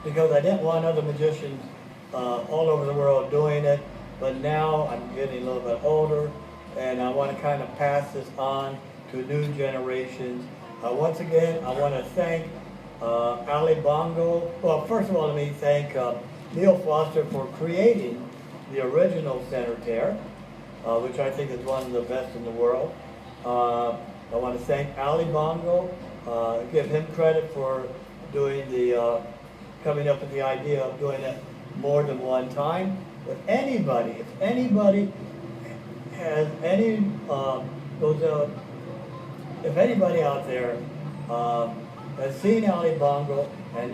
because I didn't want other magicians all over the world doing it. But now I'm getting a little bit older, and I want to kind of pass this on to new generations. Once again, I want to thank Ali Bongo. Well, first of all, let me thank Neil Foster for creating the original center tear, which I think is one of the best in the world. I want to thank Ali Bongo, give him credit for doing coming up with the idea of doing it more than one time. But if anybody has any, if anybody out there has seen Ali Bongo and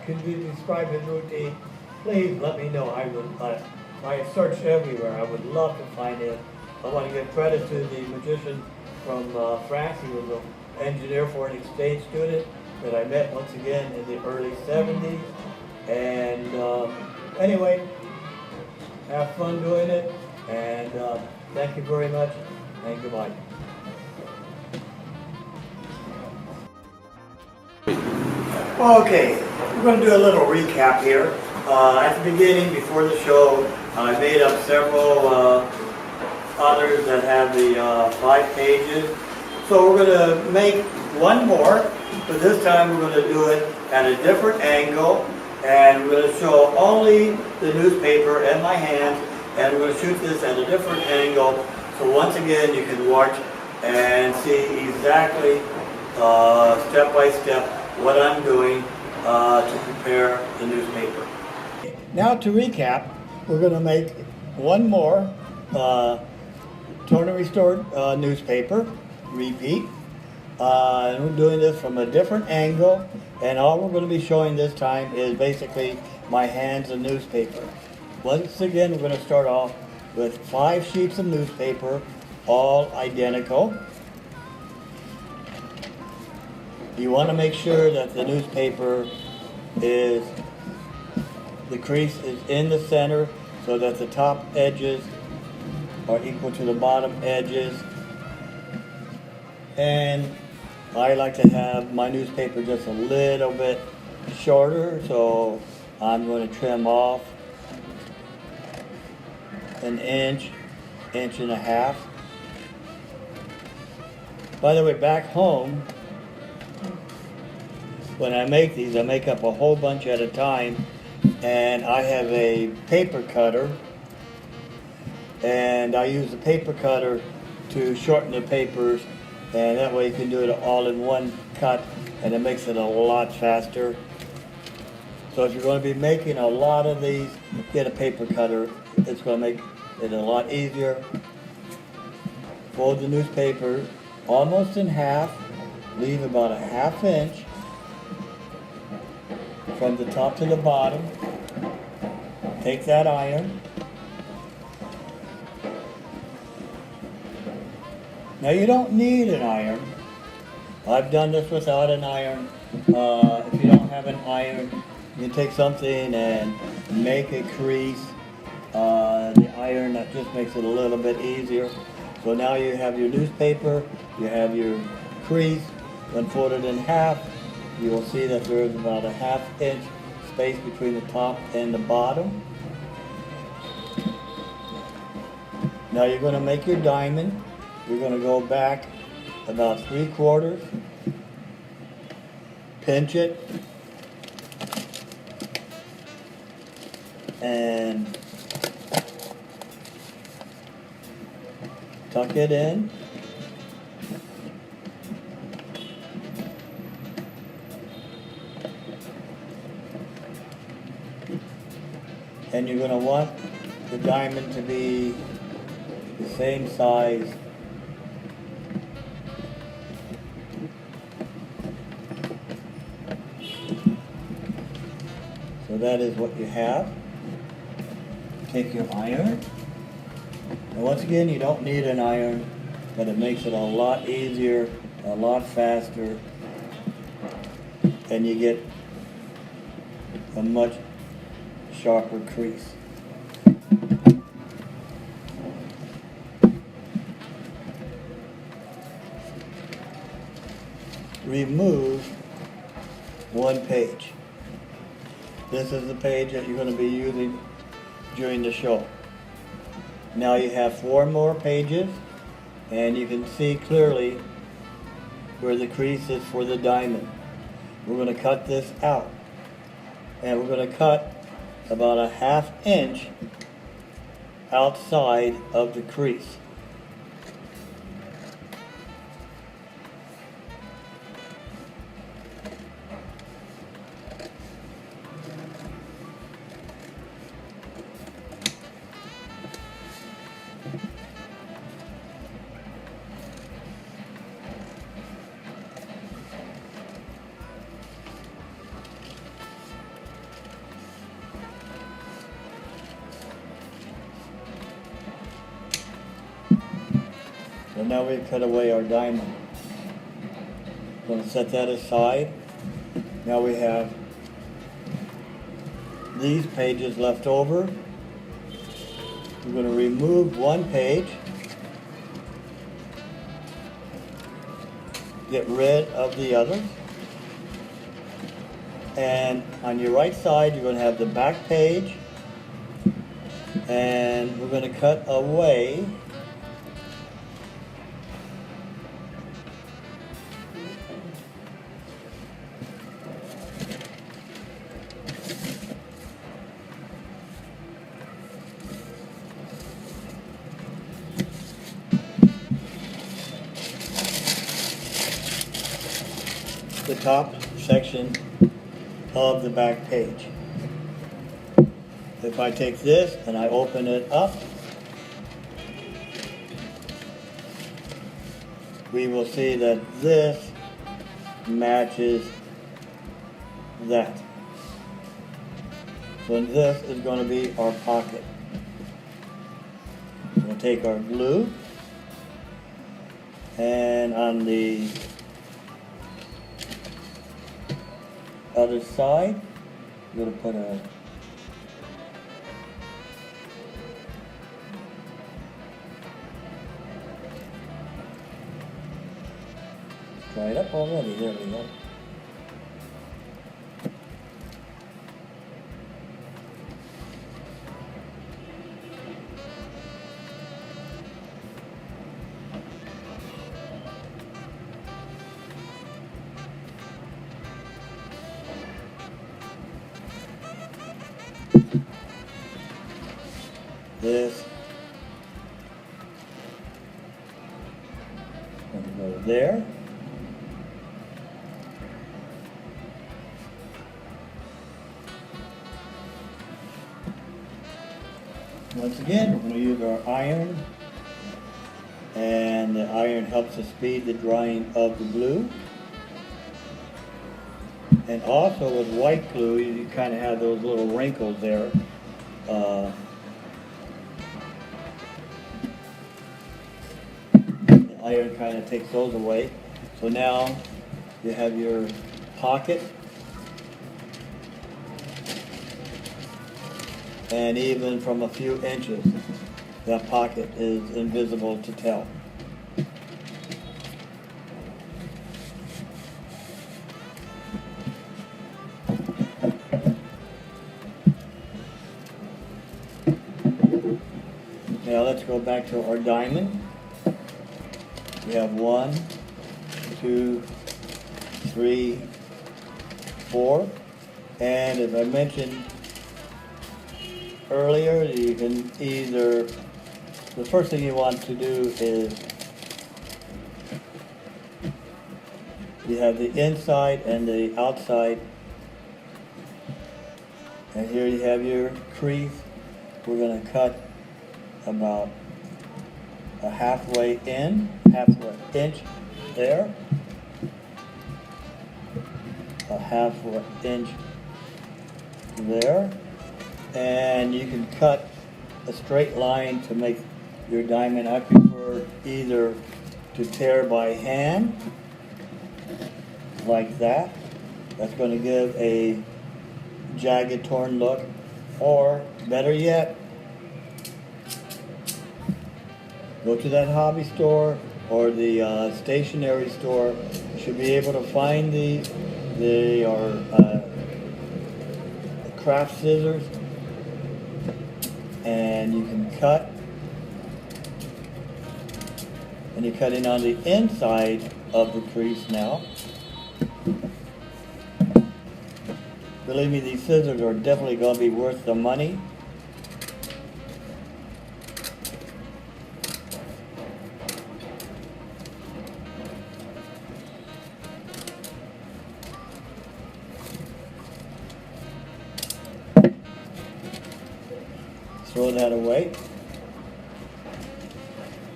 can describe his routine, please let me know. I have searched everywhere. I would love to find it. I want to give credit to the magician from France. He was an engineer for an exchange student that I met once again in the early 70s. And anyway, have fun doing it. And thank you very much. And goodbye. Okay, we're going to do a little recap here. At the beginning, before the show, I made up several others that have the 5 pages. So we're going to make one more, but this time we're going to do it at a different angle, and we're going to show only the newspaper and my hands, and we're going to shoot this at a different angle. So once again, you can watch and see exactly step by step what I'm doing to prepare the newspaper. Now to recap, we're going to make one more torn and restored newspaper, repeat. And we're doing this from a different angle, and all we're going to be showing this time is basically my hands of newspaper. Once again, we're going to start off with 5 sheets of newspaper, all identical. You want to make sure that the newspaper the crease is in the center so that the top edges are equal to the bottom edges. And I like to have my newspaper just a little bit shorter, so I'm going to trim off an inch, inch and a half. By the way, back home, when I make these, I make up a whole bunch at a time, and I have a paper cutter, and I use the paper cutter to shorten the papers, and that way you can do it all in one cut, and it makes it a lot faster. So if you're going to be making a lot of these, get a paper cutter. It's going to make it a lot easier. Fold the newspaper almost in half. Leave about a ½ inch from the top to the bottom. Take that iron. Now you don't need an iron. I've done this without an iron. If you don't have an iron, you can take something and make a crease. The iron, that just makes it a little bit easier. So now you have your newspaper, you have your crease. When folded in half, you will see that there is about a ½ inch space between the top and the bottom. Now you're going to make your diamond. You're going to go back about 3/4, pinch it, and tuck it in. And you're going to want the diamond to be the same size so that is what you have. Take your iron. And once again, you don't need an iron, but it makes it a lot easier, a lot faster, and you get a much sharper crease. Remove one page. This is the page that you're going to be using during the show. Now you have 4 more pages, and you can see clearly where the crease is for the diamond. We're going to cut this out, and we're going to cut about a ½ inch outside of the crease. So now we've cut away our diamond. Going to set that aside. Now we have these pages left over. We're going to remove one page. Get rid of the others. And on your right side, you're going to have the back page. And we're going to cut away the top section of the back page. If I take this and I open it up, we will see that this matches that. So this is going to be our pocket. We'll take our glue, and on the other side, we're going to put a dried up already. There we go. This going to go there. Once again, we're going to use our iron, and the iron helps to speed the drying of the glue. And also with white glue, you kind of have those little wrinkles there. The iron kind of takes those away. So now you have your pocket, and even from a few inches, that pocket is invisible to tell. Now let's go back to our diamond. We have 1, 2, 3, 4, and as I mentioned earlier, you can either, the first thing you want to do is you have the inside and the outside, and here you have your crease. We're going to cut about a halfway inch there, a half inch there, and you can cut a straight line to make your diamond. I prefer either to tear by hand like that. That's going to give a jagged, torn look, or better yet, go to that hobby store or the stationery store. You should be able to find these. They are craft scissors, and you can cut, and you're cutting on the inside of the crease now. Believe me, these scissors are definitely going to be worth the money. Throw that away.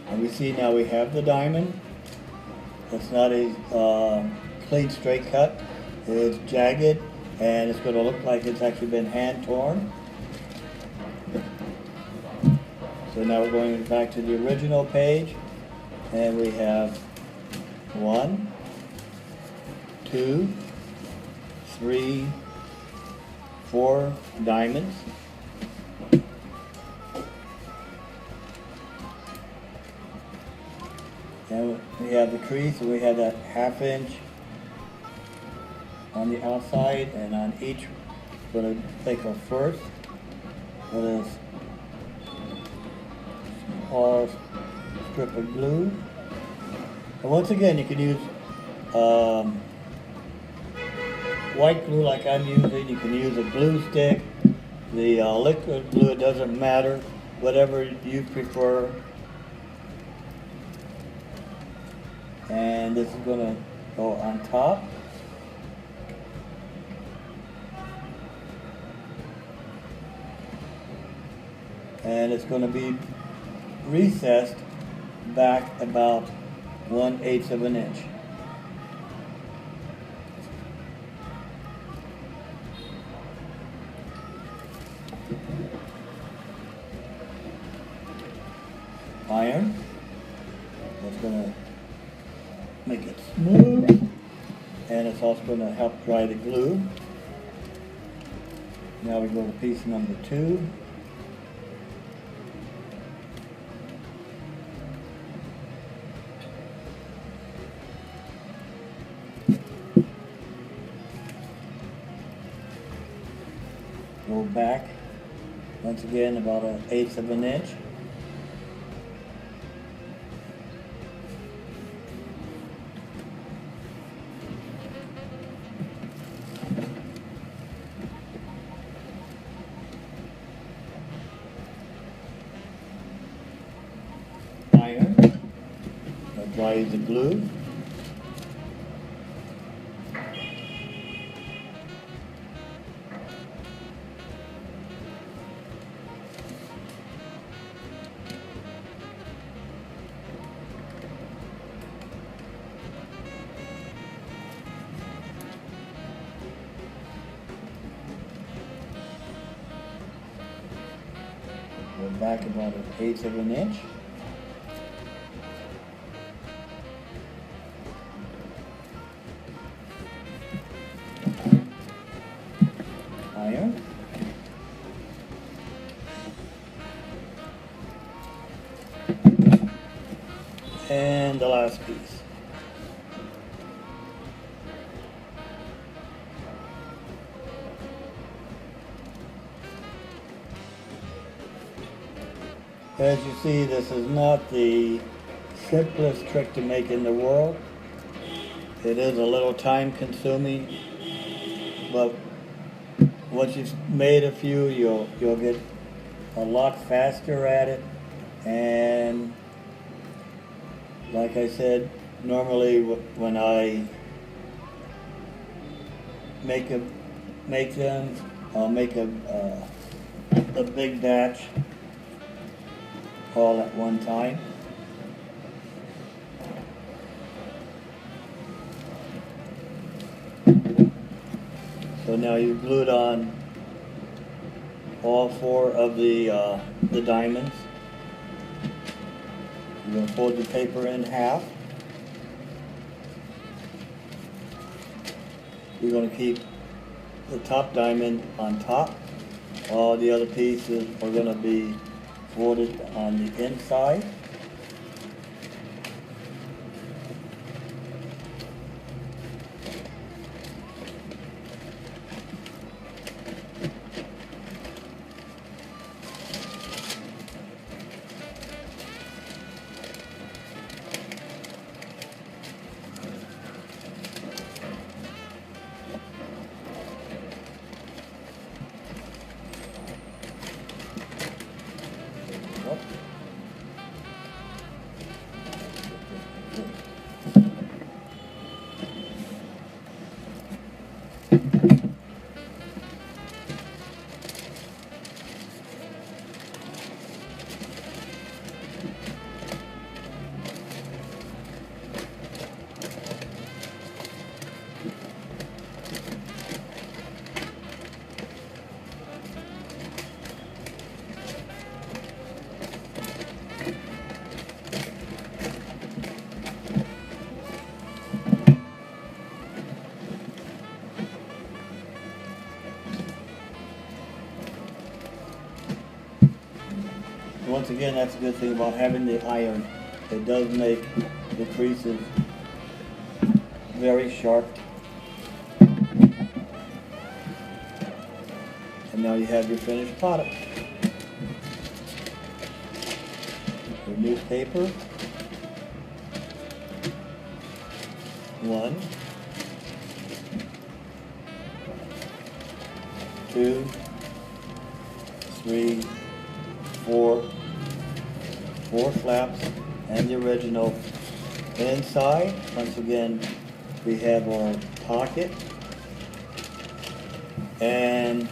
And we see now we have the diamond. It's not a clean straight cut. It's jagged, and it's going to look like it's actually been hand torn. So now we're going back to the original page, and we have 1, 2, 3, 4 diamonds. And we have the crease, and we have that half inch on the outside, and on each, we're going to take our first with a small strip of glue. And once again, you can use white glue like I'm using. You can use a glue stick, the liquid glue, it doesn't matter, whatever you prefer. And this is going to go on top. And it's going to be recessed back about 1/8 of an inch. Iron. That's going to make it smooth, and it's also going to help dry the glue. Now we go to piece number 2. Go back once again about 1/8 of an inch. Iron, that dries the glue. back about 1/8 of an inch. Iron. And the last piece. As you see, this is not the simplest trick to make in the world. It is a little time consuming, but once you've made a few, you'll get a lot faster at it. And like I said, normally when I make them, I'll make a big batch all at one time. So now you've glued on all 4 of the diamonds. You're going to fold the paper in half. You're going to keep the top diamond on top. All the other pieces are going to be folded on the inside. Once again, that's a good thing about having the iron. It does make the creases very sharp. And now you have your finished product. Your newspaper. 1, 2, 3, 4 flaps, and the original. Inside, once again, we have our pocket, and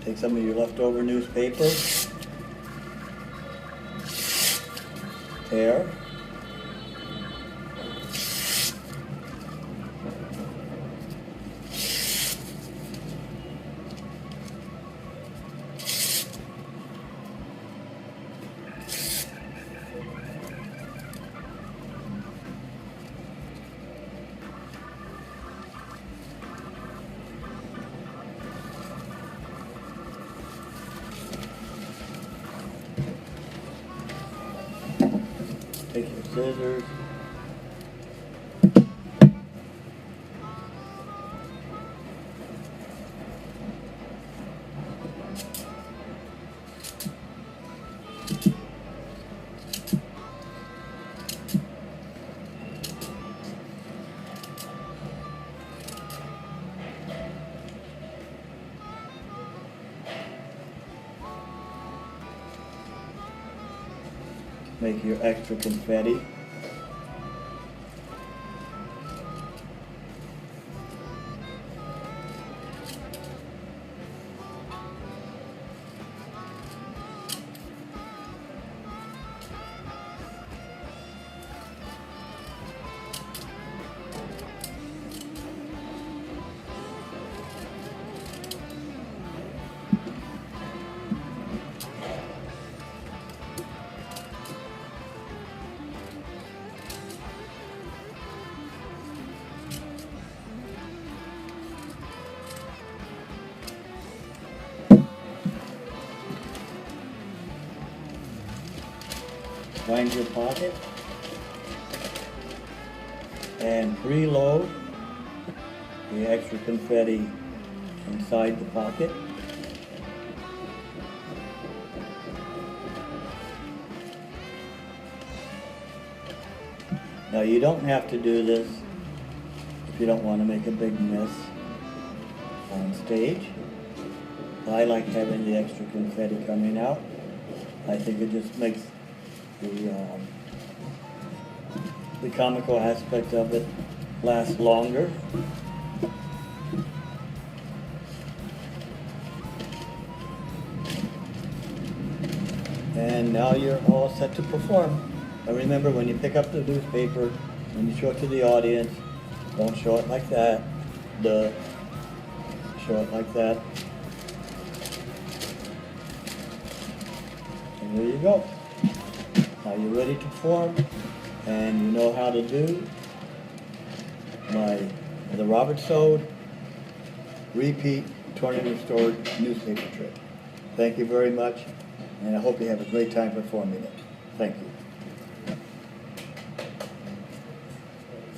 take some of your leftover newspaper, tear, take your scissors, make your extra confetti. find your pocket and preload the extra confetti inside the pocket. Now you don't have to do this if you don't want to make a big mess on stage. I like having the extra confetti coming out. I think it just makes the comical aspect of it last longer. And now you're all set to perform. And remember, when you pick up the newspaper, when you show it to the audience, don't show it like that. Duh. Show it like that. And there you go. Now you're ready to perform, and you know how to do the Robert Sode repeat torn and restored newspaper trick. Thank you very much, and I hope you have a great time performing it. Thank you.